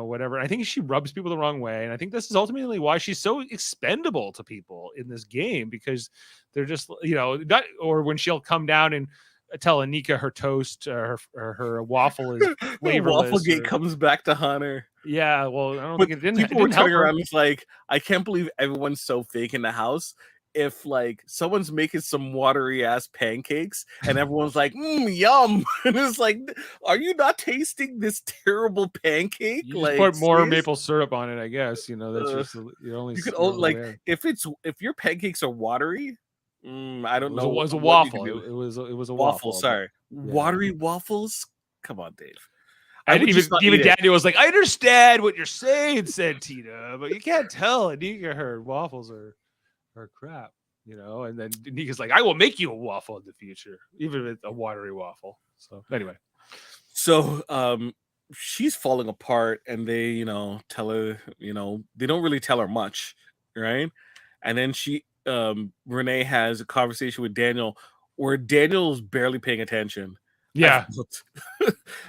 whatever. I think she rubs people the wrong way, and I think this is ultimately why she's so expendable to people in this game, because they're just not, or when she'll come down and tell Anika her toast or her waffle is flavorless. Wafflegate comes back to Hunter. Yeah, well, I don't But think it people were didn't help turning her. around. It's like, I can't believe everyone's so fake in the house. If like someone's making some watery ass pancakes and everyone's like, yum, and it's like, are you not tasting this terrible pancake? You just Like, put more seriously? maple syrup on it, I guess. That's just your only. You could Your only only like way. if your pancakes are watery. I don't know. It was a what you can waffle. do. It was a Waffle. waffle. Sorry, Yeah. watery waffles. Come on, Dave. I And would just not even eat it. Daniel was like, I understand what you're saying, Santina, but you can't tell Anika her waffles are crap, And then Anika's like, I will make you a waffle in the future, even if it's a watery waffle. So anyway. So she's falling apart, and they, tell her, they don't really tell her much, right? And then Renee has a conversation with Daniel where Daniel's barely paying attention. Yeah.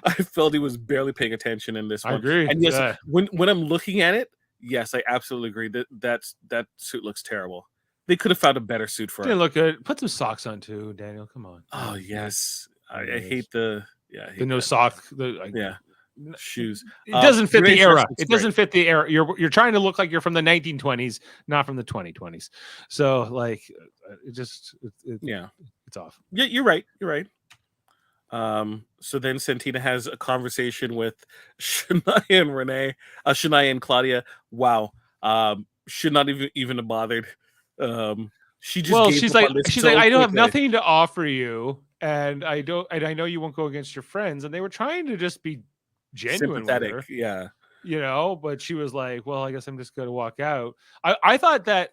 I felt he was barely paying attention in this I one. agree. And yes, Yeah. when I'm looking at it, yes, I absolutely agree that suit looks terrible. They could have found a better suit for Didn't it. look good. Put some socks on too, Daniel. Come on. Oh yes, I hate the I hate no that. sock. Yeah, shoes. It doesn't fit the Renee's dress era. looks It great. doesn't fit the era. You're trying to look like you're from the 1920s, not from the 2020s. So like, Yeah, it's off. Yeah, you're right. You're right. So then Santina has a conversation with Shania and Renee, Shania and Claudia. Wow. Should not even have bothered. She just gave she's up like, on this I so don't have quickly. nothing to offer you, and I know you won't go against your friends. And they were trying to just be genuine with Sympathetic, her, yeah. but she was like, well, I guess I'm just going to walk out. I thought that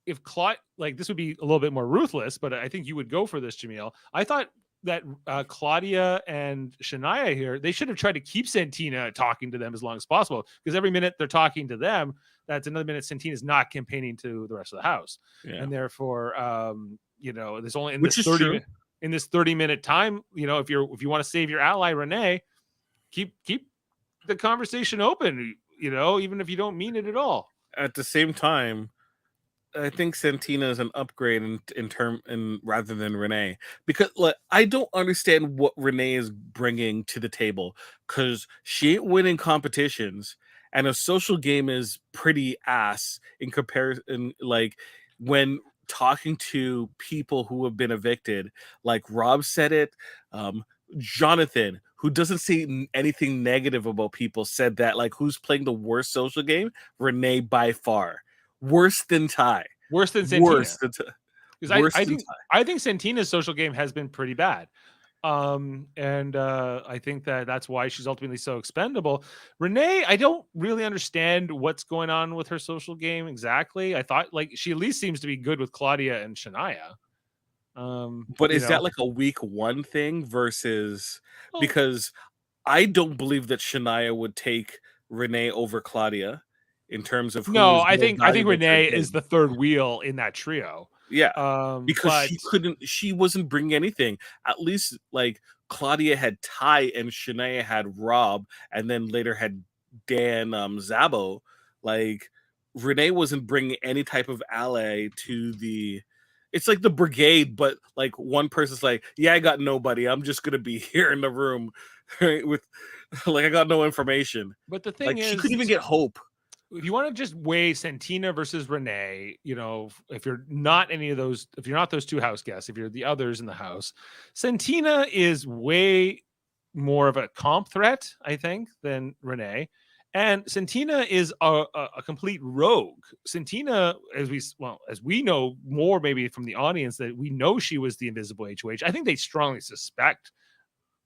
if Claudia, like, this would be a little bit more ruthless, but I think you would go for this, Jaemeel. I thought that Claudia and Shania here, they should have tried to keep Santina talking to them as long as possible, because every minute they're talking to them, that's another minute Santina's not campaigning to the rest of the house. Yeah. And therefore, there's only in Which this is 30 true. in this 30-minute time, if you want to save your ally Renee, keep the conversation open, even if you don't mean it at all. At the same time, I think Santina is an upgrade in rather than Renee, because I don't understand what Renee is bringing to the table, because she ain't winning competitions, and a social game is pretty ass in comparison. Like when talking to people who have been evicted, like Rob said it, Jonathan, who doesn't say anything negative about people, said that like who's playing the worst social game? Renee by far. Worse than Ty. Worse than Santina. Worse than Ty. Because I think Santina's social game has been pretty bad. And I think that's why she's ultimately so expendable. Renee, I don't really understand what's going on with her social game exactly. I thought like she at least seems to be good with Claudia and Shania. But is that like a week one thing versus because I don't believe that Shania would take Renee over Claudia in terms of who is I think Renee is is the third wheel in that trio. Yeah. Because she wasn't bringing anything. At least like Claudia had Ty and Shania had Rob, and then later had Dan Zabo. Like Renee wasn't bringing any type of ally to the. It's like the brigade, but like one person's like, yeah, I got nobody. I'm just gonna be here in the room, right? With like I got no information. But the thing like, is, she couldn't even get hope. If you want to just weigh Santina versus Renee, if you're not any of those, if you're not those two house guests, if you're the others in the house, Santina is way more of a comp threat, I think, than Renee. And Santina is a complete rogue. Santina, as we know more maybe from the audience, that we know she was the invisible HOH. I think they strongly suspect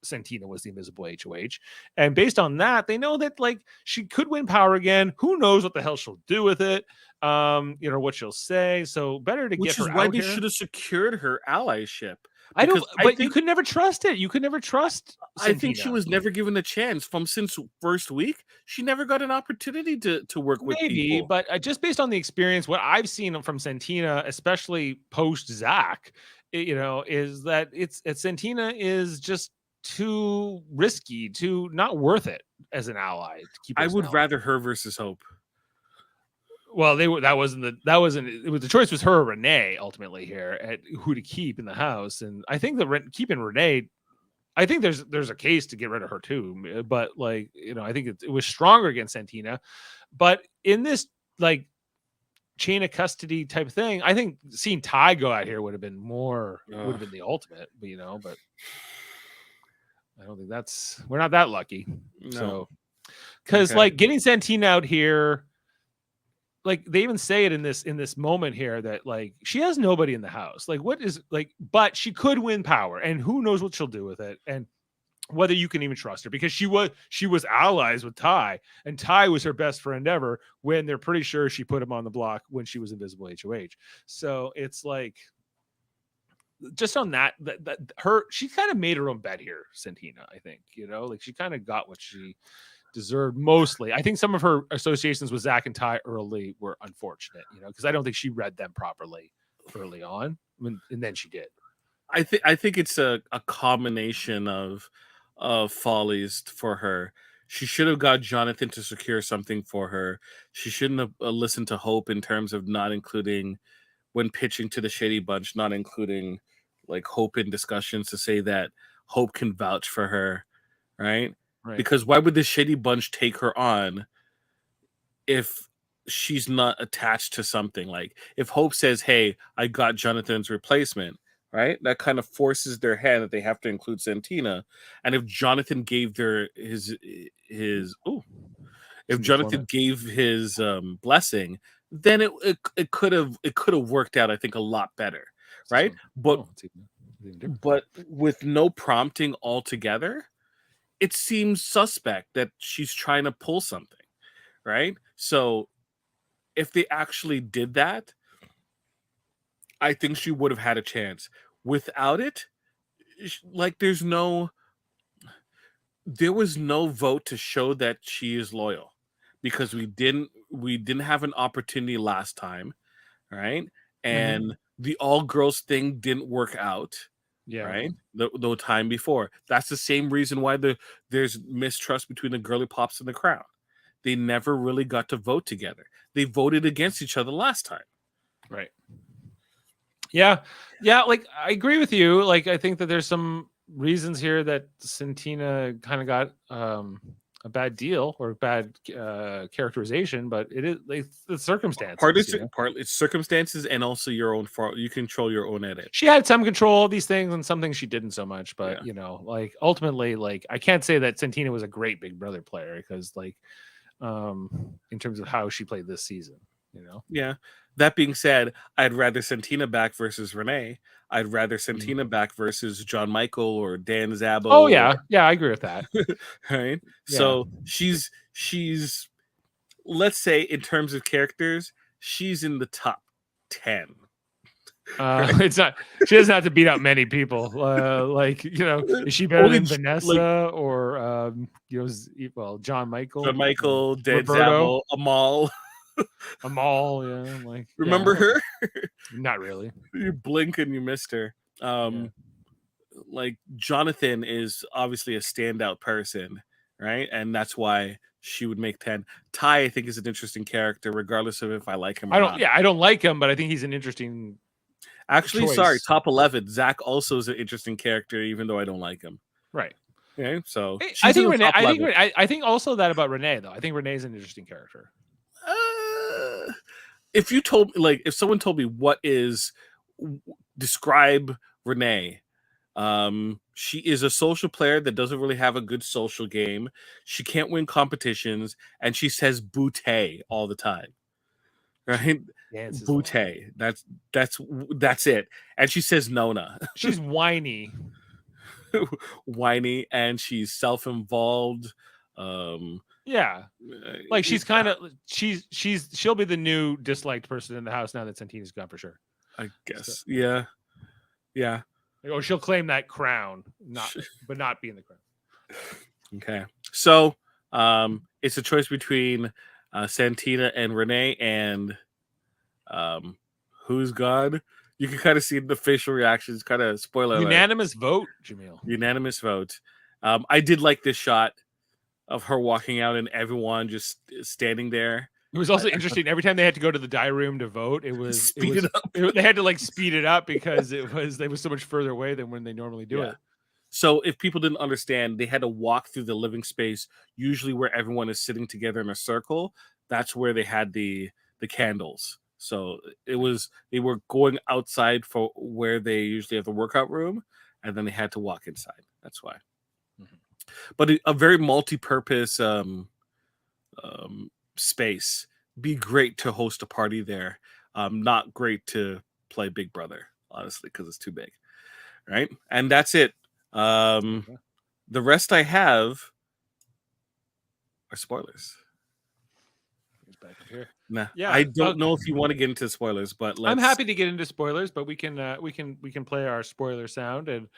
Santina was the invisible HOH. And based on that, they know that like she could win power again. Who knows what the hell she'll do with it? What she'll say. So better to get Which is her why out they here. should have secured her allyship. I don't, Because but you could never trust it. You could never trust I think she Santina. was never given a chance since first week. She never got an opportunity to work with Maybe, people. but just based on the experience, what I've seen from Santina, especially post Zach, is that it's Santina is just too risky, too not worth it as an ally to keep her I as an would ally. rather her versus Hope. Well, that wasn't it was the choice was her or Renee ultimately here at who to keep in the house, and I think that keeping Renee, I think there's a case to get rid of her too, but like I think it was stronger against Santina, but in this like chain of custody type of thing, I think seeing Ty go out here would have been the ultimate, but I don't think we're not that lucky. No. So because like getting Santina out here, like they even say it in this moment here that like she has nobody in the house. Like what is like, but she could win power, and who knows what she'll do with it, and whether you can even trust her because she was allies with Ty, and Ty was her best friend ever when they're pretty sure she put him on the block when she was invisible HOH. So it's like just on that she kind of made her own bed here, Santina. I think like she kind of got what she deserved mostly. I think some of her associations with Zach and Ty early were unfortunate, because I don't think she read them properly early on, and then she did. I think it's a combination of follies for her. She should have got Jonathan to secure something for her. She shouldn't have listened to Hope in terms of not including, when pitching to the Shady Bunch, not including like Hope in discussions to say that Hope can vouch for her, right? Because why would the Shady Bunch take her on if she's not attached to something? Like if Hope says, "Hey, I got Jonathan's replacement," right? That kind of forces their hand that they have to include Santina. And if Jonathan gave his blessing, then it could have worked out, I think, a lot better, right? But with no prompting altogether, it seems suspect that she's trying to pull something, right? So if they actually did that, I think she would have had a chance. Without it, like there was no vote to show that she is loyal, because we didn't have an opportunity last time, right? And the all girls thing didn't work out. Yeah. Right. The time before. That's the same reason why there's mistrust between the girly pops and the Crown. They never really got to vote together. They voted against each other last time. Right. Yeah. Like I agree with you. Like I think that there's some reasons here that Santina kind of got a bad deal or bad characterization, but it is like the circumstances. Partly it's circumstances, and also your own fault. You control your own edit. She had some control of these things, and some things she didn't so much. But like ultimately, like I can't say that Santina was a great Big Brother player because, like, in terms of how she played this season, Yeah. That being said, I'd rather Santina back versus Renee. I'd rather Santina back versus John Michael or Dan Zabo. Oh yeah, I agree with that. Right. Yeah. So she's let's say in terms of characters, she's in the top 10. It's not. She doesn't have to beat out many people. Like is she better than Vanessa or John Michael? John Michael, Dan Zabo, Amal. Amal, yeah. Like remember her? Not really. You blink and you missed her. Like Jonathan is obviously a standout person, right? And that's why she would make 10. Ty, I think, is an interesting character, regardless of if I like him or not. Yeah, I don't like him, but I think he's an interesting. Actually, sorry, top 11. Zach also is an interesting character, even though I don't like him. Right. Okay, so I think Renee. I think also that about Renee though. I think Renee's an interesting character. If someone told me describe Renee, she is a social player that doesn't really have a good social game. She can't win competitions, and she says "bootay" all the time. Right? Bootay. That's it. And she says Nona. She's whiny. whiny, and she's self-involved. Yeah. Like It, she'll be the new disliked person in the house now that Santina's gone for sure. I So, guess, yeah. or she'll claim that crown, but not be in the crown. Okay, so it's a choice between Santina and Renee, and who's God? You can kind of see the facial reactions. Kind of spoiler alert. Unanimous vote, Jaemeel. Unanimous vote. I did like this shot of her walking out and everyone just standing there. It was also interesting. Every time they had to go to the die room to vote, it was up. They had to like speed it up because they was so much further away than when they normally do it. So if people didn't understand, they had to walk through the living space, usually where everyone is sitting together in a circle. That's where they had the candles. So they were going outside for where they usually have the workout room, and then they had to walk inside. That's why. But a very multi-purpose space. Be great to host a party there. Not great to play Big Brother, honestly, because it's too big. Right, and that's it. The rest I have are spoilers. Back here. Nah, yeah, I don't know if you want to get into spoilers, but I'm happy to get into spoilers. But we can play our spoiler sound and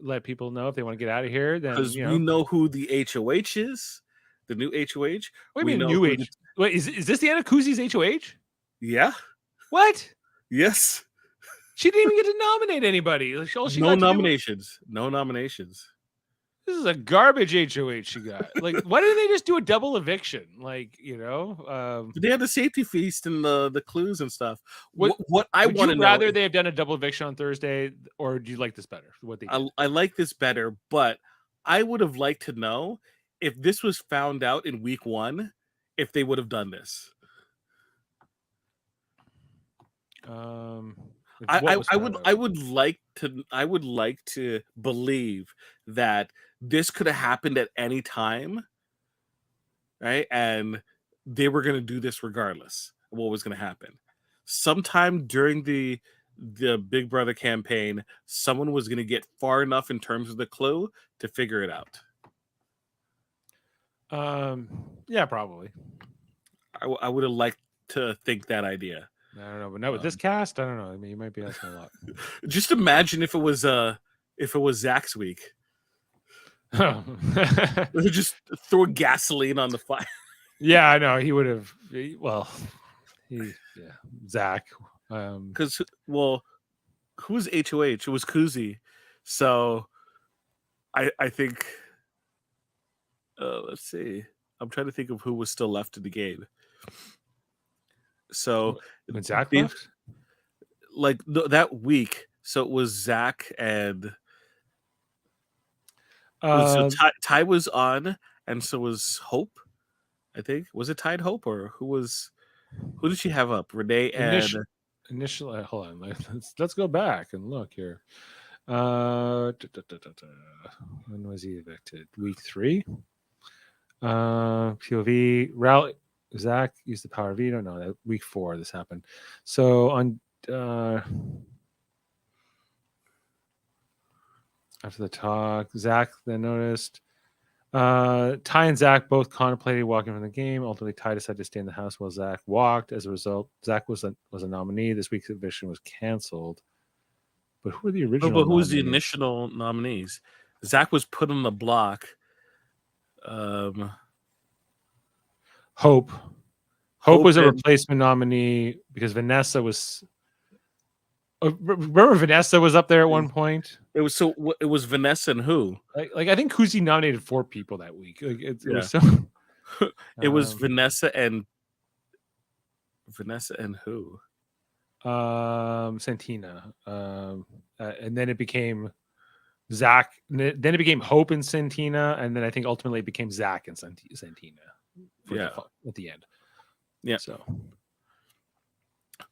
let people know if they want to get out of here. Then because we know who the HOH is, the new HOH. What do you mean new H? Wait, is this the end of Kuzi's HOH? Yeah. What? Yes. She didn't even get to nominate anybody. No nominations. No nominations. This is a garbage HOH she got. Like, why didn't they just do a double eviction? Like, they had the safety feast and the clues and stuff. What I want to know, rather they have done a double eviction on Thursday, or do you like this better? What they did? I like this better, but I would have liked to know if this was found out in week 1, if they would have done this. I would like to believe that this could have happened at any time, right? And they were going to do this regardless of what was going to happen. Sometime during the Big Brother campaign, someone was going to get far enough in terms of the clue to figure it out. Yeah, probably. I would have liked to think that idea. I don't know, but not with this cast. I don't know. I mean, you might be asking a lot. Just imagine if it was Zach's week. Just throw gasoline on the fire. Yeah, I know. He would have. Well, Zach. Because who's HOH? It was Kuzi. So I think. Let's see. I'm trying to think of who was still left in the game. So when Zach left, like that week, so it was Zach and so Ty was on, and so was Hope. I think was it Ty and Hope, or who did she have up? Renee and initially. Hold on, let's go back and look here. When was he evicted? Week 3. POV rally. Zach used the power veto. No, that week 4 this happened. So on after the talk, Zach then noticed Ty and Zach both contemplated walking from the game. Ultimately, Ty decided to stay in the house while Zach walked. As a result, Zach was a nominee. This week's eviction was canceled. But who are the original? But who was the initial nominees? Zach was put on the block. Hope was a replacement nominee because Vanessa was. Remember, Vanessa was up there at one point. It was Vanessa and who? Like I think Kuzi nominated 4 people that week. Like it was so. It was Vanessa and who? Santina. And then it became Zach. Then it became Hope and Santina, and then I think ultimately it became Zach and Santina. At the end. Yeah. So,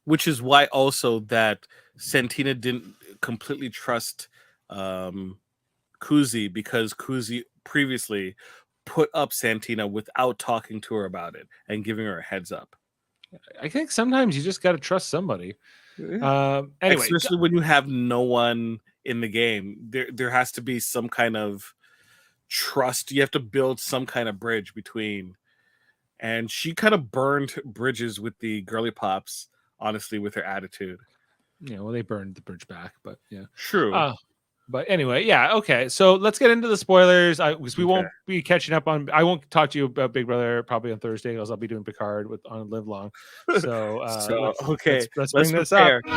which is why also that Santina didn't completely trust Kuzi, because Kuzi previously put up Santina without talking to her about it and giving her a heads up. I think sometimes you just got to trust somebody. Anyway, especially when you have no one in the game. There has to be some kind of trust. You have to build some kind of bridge between. And she kind of burned bridges with the girly pops, honestly, with her attitude. Yeah, well, they burned the bridge back, but yeah. True. But anyway, yeah, okay. So let's get into the spoilers. Because we Okay. won't be catching up on. I won't talk to you about Big Brother probably on Thursday because I'll be doing Picard on Live Long. So, okay, let's bring this prepare. up.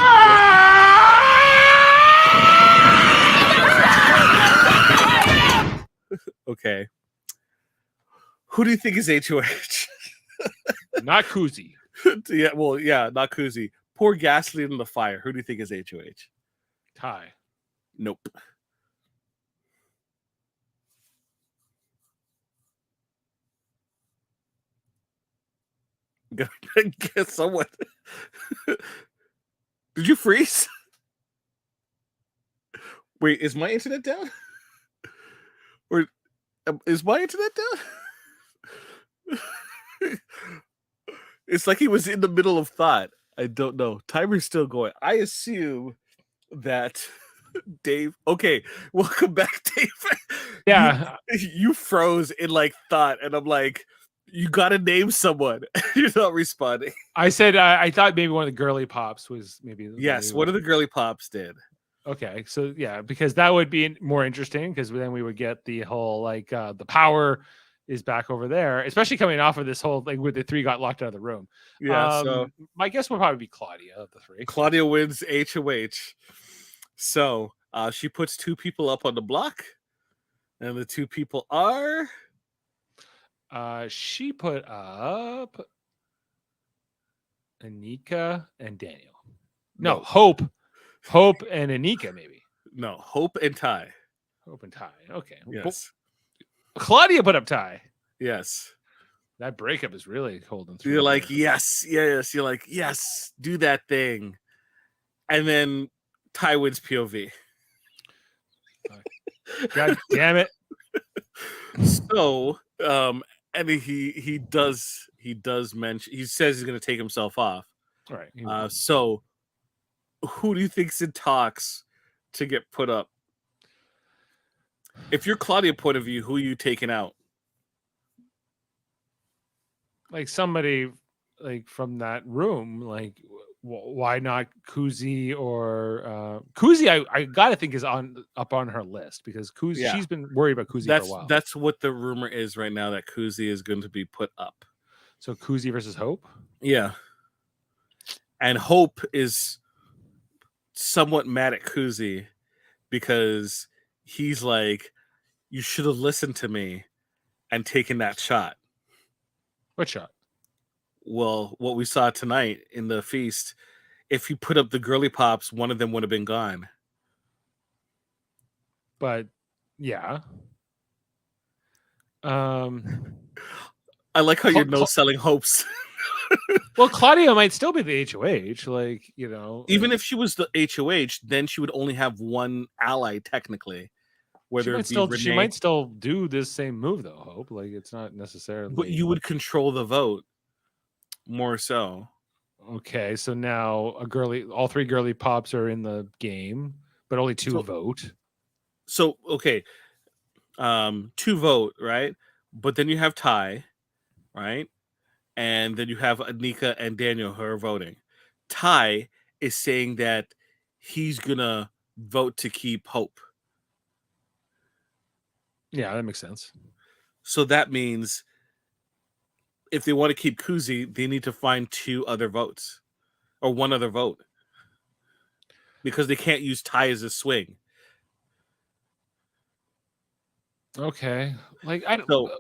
Okay. Who do you think is HOH? Not Kuzi. Yeah, well, yeah, not Kuzi. Pour gasoline in the fire. Who do you think is HOH? Ty. Nope. Guess someone. Did you freeze? Wait, is my internet down? Or is my internet down? It's like he was in the middle of thought. I don't know. Timer's still going. I assume that Dave. Okay, welcome back, Dave. Yeah. You froze in like thought, and I'm like, you gotta name someone. You're not responding. I said I thought maybe one of the girly pops was maybe. Yes, one of the girly pops did. Okay, so yeah, because that would be more interesting because then we would get the whole like the power is back over there, especially coming off of this whole like where the three got locked out of the room. Yeah, so my guess would probably be Claudia of the three. Claudia wins HOH. So she puts two people up on the block, and the two people are. She put up Anika and Daniel. No, Hope and Anika, maybe. No, Hope and Ty. Hope and Ty. Okay. Yes. Claudia put up Ty. Yes. That breakup is really holding through. You're like, yes. You're like, yes, do that thing. And then Ty wins POV. God damn it. So, and he does mention, he says he's going to take himself off. All right. So who do you think's in talks to get put up? If you're Claudia point of view, who are you taking out? Like somebody like from that room, like why not Kuzi or Kuzi? I gotta think is up on her list because Kuzi, she's been worried about Kuzi for a while. That's what the rumor is right now, that Kuzi is going to be put up. So Kuzi versus Hope? Yeah. And Hope is somewhat mad at Kuzi because he's like, you should have listened to me and taken that shot. What shot? Well, what we saw tonight in the feast, if you put up the girly pops, one of them would have been gone. But yeah. I like how you're no-selling hopes. Well, Claudia might still be the HOH, like, you know. Even if she was the HOH, then she would only have one ally, technically. Whether she might still do this same move, though, Hope. Like, it's not necessarily. But you would control the vote more so. Okay, so now all three girly pops are in the game, but only two vote. So, okay. 2 vote, right? But then you have Ty, right? And then you have Anika and Daniel who are voting. Ty is saying that he's gonna vote to keep Hope. Yeah, that makes sense. So that means if they want to keep Kuzi, they need to find 2 other votes or 1 other vote because they can't use Ty as a swing. Okay, like I don't. So,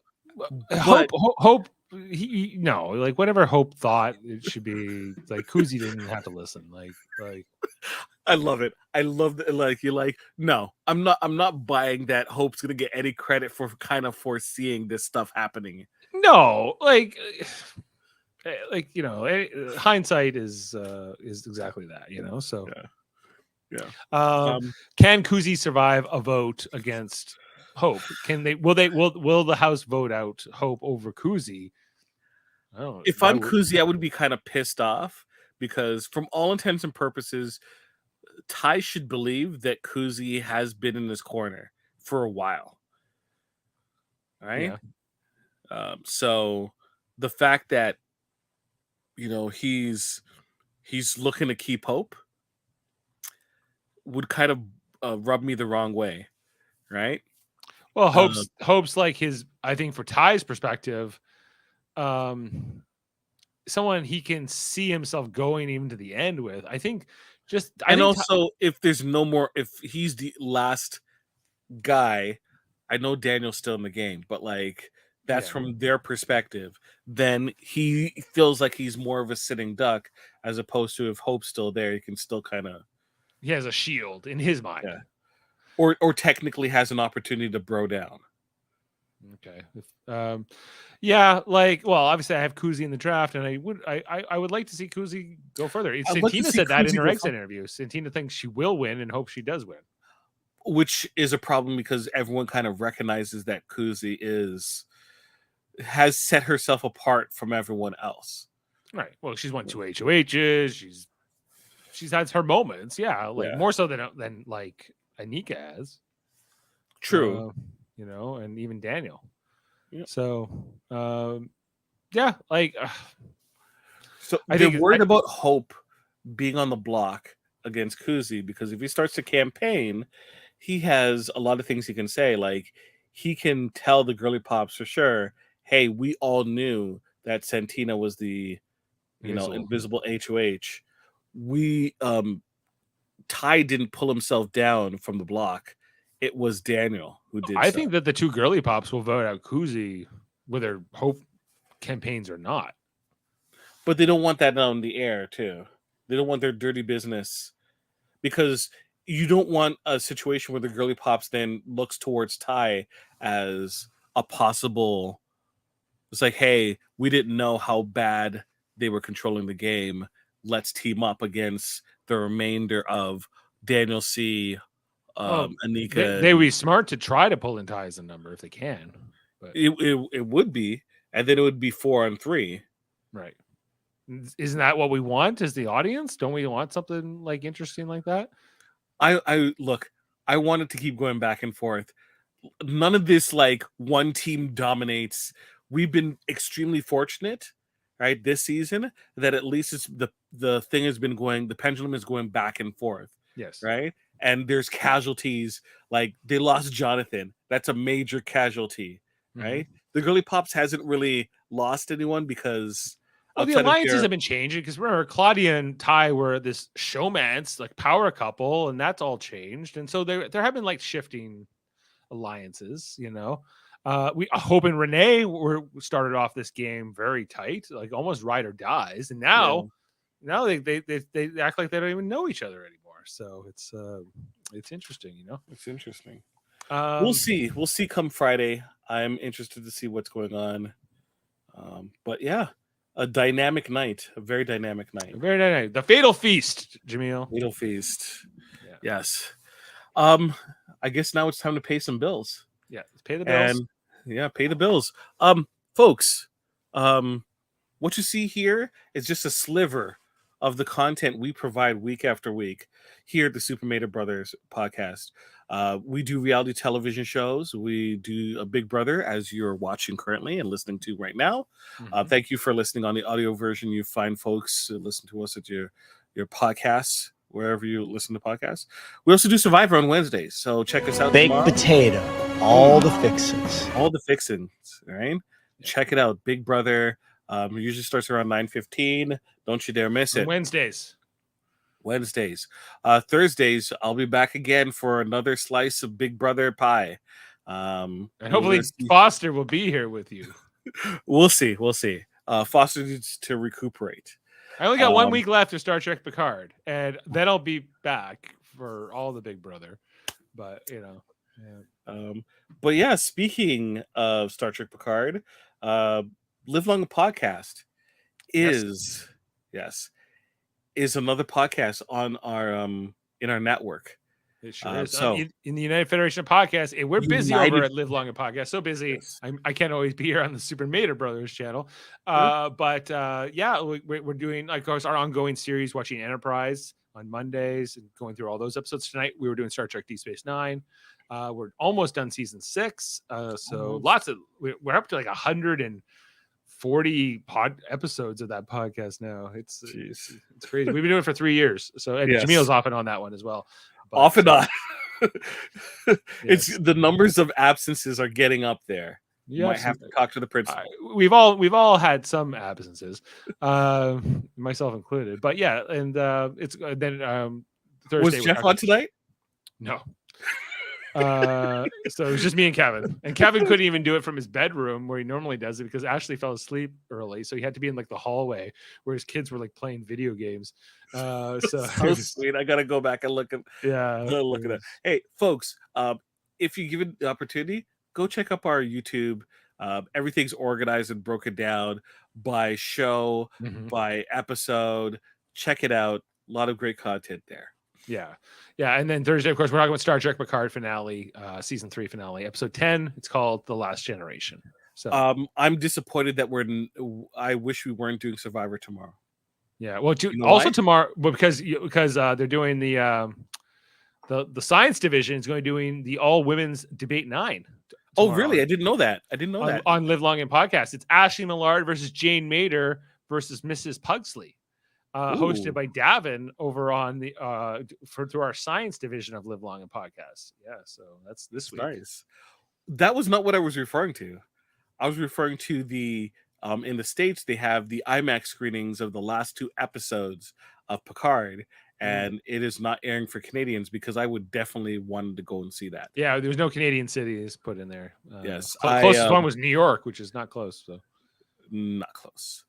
Hope. No, like whatever Hope thought it should be. Like Kuzi didn't even have to listen. Like. I love it. I love that. Like you're like, no, I'm not buying that Hope's gonna get any credit for kind of foreseeing this stuff happening. No, like you know, hindsight is exactly that, you know. So yeah. Can Kuzi survive a vote against Hope? Can they? Will the House vote out Hope over Kuzi? If I'm Kuzi, I would be kind of pissed off because, from all intents and purposes, Ty should believe that Kuzi has been in his corner for a while, right? Yeah. So the fact that he's looking to keep hope would kind of rub me the wrong way, right? Well, Uh, hopes like his. I think for Ty's perspective, um, someone he can see himself going even to the end with. I think just I and think also, if there's no more, if he's the last guy, I know Daniel's still in the game, but like that's yeah, from their perspective. Then he feels like he's more of a sitting duck, as opposed to if Hope's still there, he can still kind of he has a shield in his mind. yeah, or technically has an opportunity to bro down. Okay. Yeah, like well, obviously I have Kuzi in the draft, and I would like to see Kuzi go further. I'd like to Santina see said that in Kuzi her go exit interview. Santina thinks she will win and hopes she does win. which is a problem because everyone kind of recognizes that has set herself apart from everyone else. Right. Well, she's won 2 HOHs. She's had her moments. Yeah, like Yeah, more so than like Anika has. true. And even Daniel. Yeah. So, yeah, like So I they're think worried about Hope being on the block against Kuzi because if he starts to campaign, he has a lot of things he can say. Like he can tell the girly pops for sure, hey, we all knew that Santina was the invisible HOH. We Ty didn't pull himself down from the block. It was Daniel who did I so. think that the two girly pops will vote out Kuzi, whether Hope campaigns or not. But they don't want that on the air too. They don't want their dirty business because you don't want a situation where the girly pops then looks towards Ty as a possible. It's like, hey, we didn't know how bad they were controlling the game. Let's team up against the remainder of Daniel C, Anika. They would be smart to try to pull in Ty's a number if they can. But It would be, and then it would be 4-on-3. right. Isn't that what we want as the audience? Don't we want something like interesting like that? I look, I wanted to keep going back and forth. None of this like one team dominates. We've been extremely fortunate, right, this season that at least it's the thing has been going, the pendulum is going back and forth, Yes. right? And there's casualties, like they lost Jonathan. That's a major casualty, right? The girly pops hasn't really lost anyone because well, the outside of alliances their have been changing because remember Claudia and Ty were this showmance like power couple, and that's all changed. And so there have been like shifting alliances. We Hope and Renee were started off this game very tight, like almost ride or dies, and now they act like they don't even know each other anymore. So it's interesting. It's interesting. We'll see. We'll see come Friday. I'm interested to see what's going on. But yeah, a dynamic night, a very dynamic night. Very nice. The Fatal Feast, Jaemeel. Fatal Feast. Yeah. Yes. I guess now it's time to pay some bills. Yeah, let's pay the bills. And yeah, pay the bills. Folks, what you see here is just a sliver of the content we provide week after week here at the Super Mater Brothers podcast. We do reality television shows. We do a Big Brother, as you're watching currently and listening to right now. Thank you for listening on the audio version. You find folks listen to us at your podcasts, wherever you listen to podcasts. We also do Survivor on Wednesdays, so check us out. Baked tomorrow. potato, all the fixins. All the fixins, right? Yeah. Check it out. Big Brother. It usually starts around 9:15. Don't you dare miss it. Wednesdays. Thursdays, I'll be back again for another slice of Big Brother pie. And hopefully Foster will be here with you. We'll see. Foster needs to recuperate. I only got 1 week left of Star Trek Picard, and then I'll be back for all the Big Brother. But but yeah, speaking of Star Trek Picard, Live Long Podcast is another podcast on our in our network. It sure is. So in the United Federation of Podcasts, and we're busy over at Live Long and Podcast. So busy, yes. I can't always be here on the Super Mater Brothers channel. But we're doing, of course, our ongoing series, watching Enterprise, on Mondays and going through all those episodes. Tonight we were doing Star Trek Deep Space Nine. We're almost done season 6. So we're up to like 140 episodes of that podcast now. It's crazy. We've been doing it for 3 years. So and Jameel's off and on that one as well. But, off and on. Yes. It's the numbers of absences are getting up there. You might have to talk to the principal. We've all had some absences, myself included. But yeah, and it's then Thursday. Was Jeff on tonight? No. So it was just me and Kevin. And Kevin couldn't even do it from his bedroom where he normally does it because Ashley fell asleep early. So he had to be in like the hallway where his kids were like playing video games. So sweet. I gotta go back and look at look at that. Hey, folks, if you give it the opportunity, go check up our YouTube. Everything's organized and broken down by show, by episode. Check it out. A lot of great content there. Yeah. And then Thursday, of course, we're talking about Star Trek Picard finale, season 3 finale, episode 10. It's called The Last Generation. So I'm disappointed that I wish we weren't doing Survivor tomorrow. Yeah. Well, tomorrow, because they're doing the science division is going to be doing the all women's debate 9. Oh, really? I didn't know that. On Live Long and Podcast. It's Ashley Millard versus Jane Mader versus Mrs. Pugsley. Hosted by Davan over on the through our science division of Live Long and Podcast. Yeah, so that's this week. Nice. That was not what I was referring to. I was referring to the in the States they have the IMAX screenings of the last 2 episodes of Picard, and it is not airing for Canadians because I would definitely want to go and see that. Yeah, there's no Canadian cities put in there. Yes, closest one was New York, which is not close. So not close.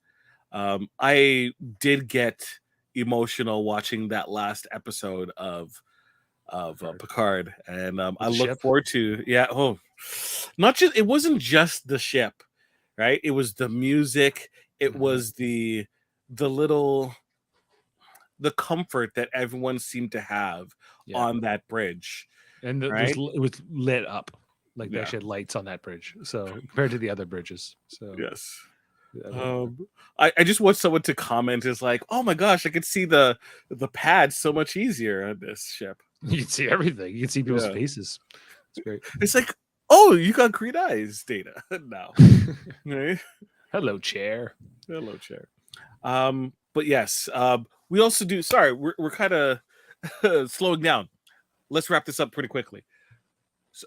I did get emotional watching that last episode of Picard, and I look forward to it wasn't just the ship, right? It was the music, it was the comfort that everyone seemed to have on that bridge, and it was lit up like they actually had lights on that bridge. So compared to the other bridges, so yes. I just want someone to comment is like, oh my gosh, I could see the pad so much easier on this ship. You can see everything. You can see people's faces. It's great. It's like, oh, you got green eyes, Data. now. Right? Hello, chair. But yes, we also do. Sorry, we're kind of slowing down. Let's wrap this up pretty quickly.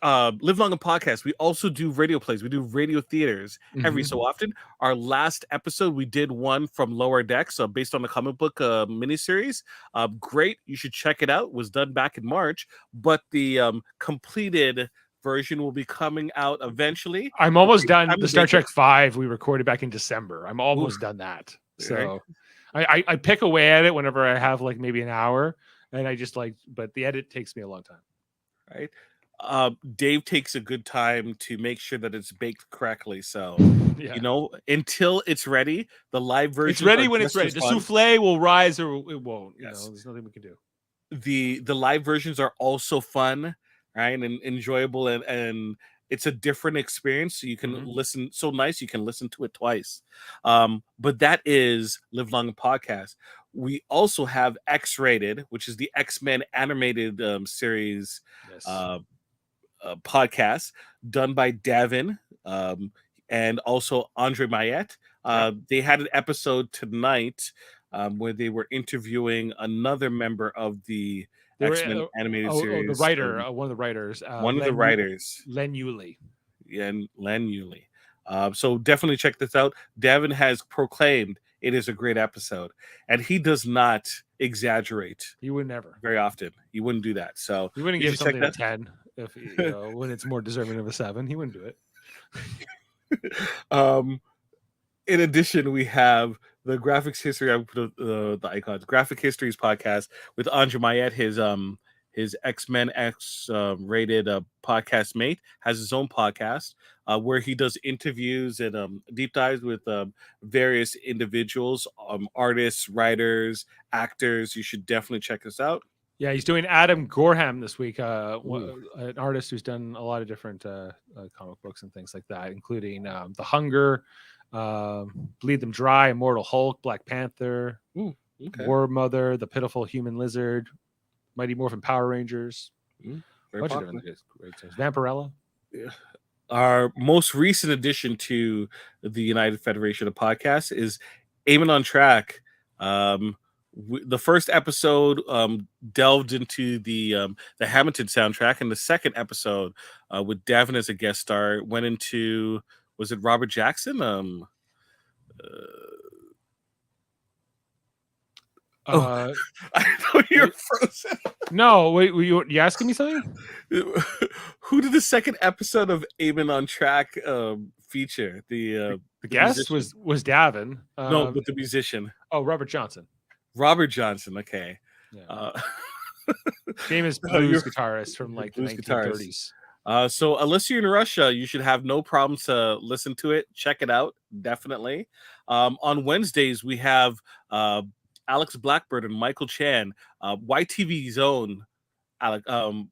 Live Long and Podcast. We also do radio plays. We do radio theaters every so often. Our last episode, we did one from Lower Decks, based on the comic book miniseries. Great, you should check it out. It was done back in March, but the completed version will be coming out eventually. I'm almost done. The Star Trek 5 we recorded back in December. I'm almost done that. So I pick away at it whenever I have like maybe an hour, and I just but the edit takes me a long time. Right. Dave takes a good time to make sure that it's baked correctly. So, until it's ready, the live version. It's ready when it's ready. The souffle will rise or it won't. Yes. There's nothing we can do. The live versions are also fun, right, and enjoyable, and it's a different experience. So you can listen. So nice, you can listen to it twice. But that is Live Long Podcast. We also have X-Rated, which is the X-Men animated series. Yes. Podcast done by Davan and also Andre Mayette. They had an episode tonight where they were interviewing another member of the X-Men animated series. The writer, one of the writers. Len Yulee. Yeah, Len Yulee. So definitely check this out. Davan has proclaimed it is a great episode, and he does not exaggerate. He would never. Very often. He wouldn't do that. So he wouldn't give something a 10 if when it's more deserving of a 7. He wouldn't do it. In addition, we have the Graphics History. I put the icons. Graphic Histories podcast with Andre Mayette, his X-Men X rated podcast mate, has his own podcast where he does interviews and deep dives with various individuals, artists, writers, actors. You should definitely check this out. Yeah, he's doing Adam Gorham this week, an artist who's done a lot of different comic books and things like that, including The Hunger, Bleed Them Dry, Immortal Hulk, Black Panther. Okay. War Mother, The Pitiful Human Lizard, Mighty Morphin Power Rangers, Very bunch of popular. different great shows. Vampirella. Our most recent addition to the United Federation of Podcasts is Aiming on Track. The first episode delved into the Hamilton soundtrack, and the second episode with Davan as a guest star went into, was it Robert Jackson? I know you're frozen. No, wait, you asking me something? Who did the second episode of Aiming on Track feature? The guest musician. was Davan. No, but the musician. Oh, Robert Johnson. Robert Johnson. Okay. Yeah. Famous blues guitarist from like the 1930s. So unless you're in Russia, you should have no problem to listen to it. Check it out, definitely. On Wednesdays, we have Alex Blackbird and Michael Chan, YTV's own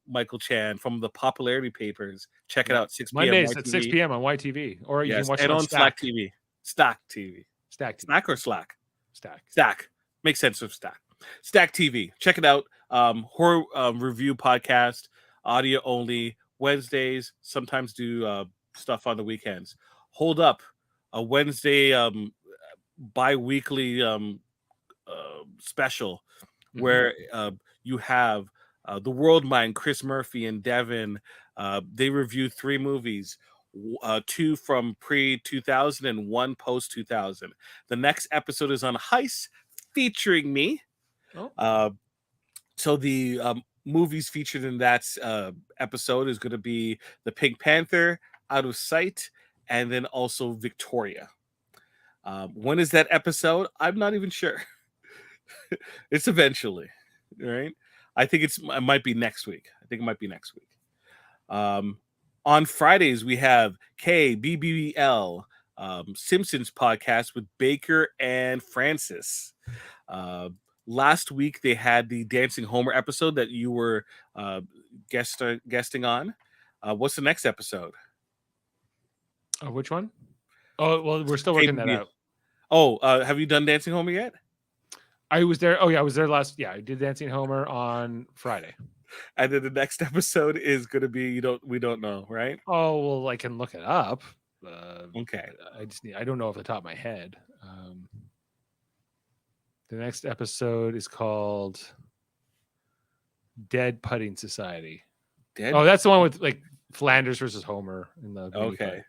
Michael Chan from the Popularity Papers. Check it out, 6 p.m. Mondays YTV. at 6 p.m. on YTV, or you can watch and it on Slack TV. Stack TV. Stack TV. Slack or Slack? Stack. Makes sense of Stack. Stack TV. Check it out. Horror review podcast, audio only. Wednesdays. Sometimes do stuff on the weekends. Hold Up, a Wednesday bi-weekly special where you have the World Mind, Chris Murphy and Devin. They review 3 movies, 2 from pre-2000 and 1 post-2000. The next episode is on Heist, featuring me. So the movies featured in that episode is going to be The Pink Panther, Out of Sight, and then also Victoria. When is that episode? I'm not even sure. It's eventually, right? I think it might be next week. On Fridays, we have KBBL Simpsons podcast with Baker and Francis. Last week, they had the Dancing Homer episode that you were guesting on. What's the next episode? Which one? Oh, well, we're still working that out. Oh, have you done Dancing Homer yet? I was there. Oh, yeah, I was there last. Yeah, I did Dancing Homer on Friday. And then the next episode is going to be we don't know, right? Oh, well, I can look it up. Okay. I don't know off the top of my head. The next episode is called Dead Putting Society. Oh, that's the one with like Flanders versus Homer in the okay.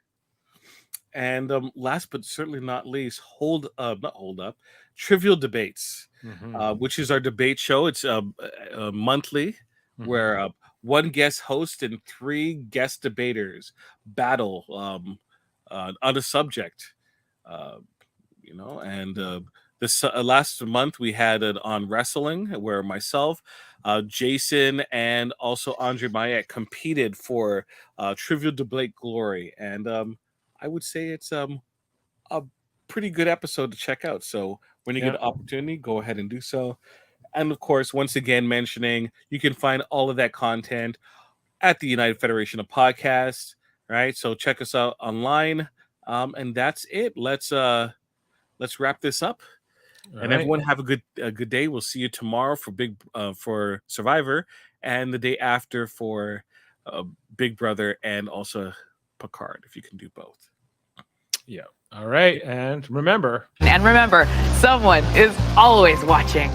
And last but certainly not least, not hold up, Trivial Debates, which is our debate show. It's monthly, where one guest host and 3 guest debaters battle on a subject. This last month we had it on wrestling, where myself, Jason, and also Andre Mayette competed for Trivial Debate glory, and I would say it's a pretty good episode to check out. So when you get an opportunity, go ahead and do so. And of course, once again, mentioning you can find all of that content at the United Federation of Podcasts. Right, so check us out online, and that's it. Let's wrap this up. And everyone have a good day. We'll see you tomorrow for Survivor, and the day after for Big Brother, and also Picard, if you can do both. Yeah. All right. And remember, someone is always watching.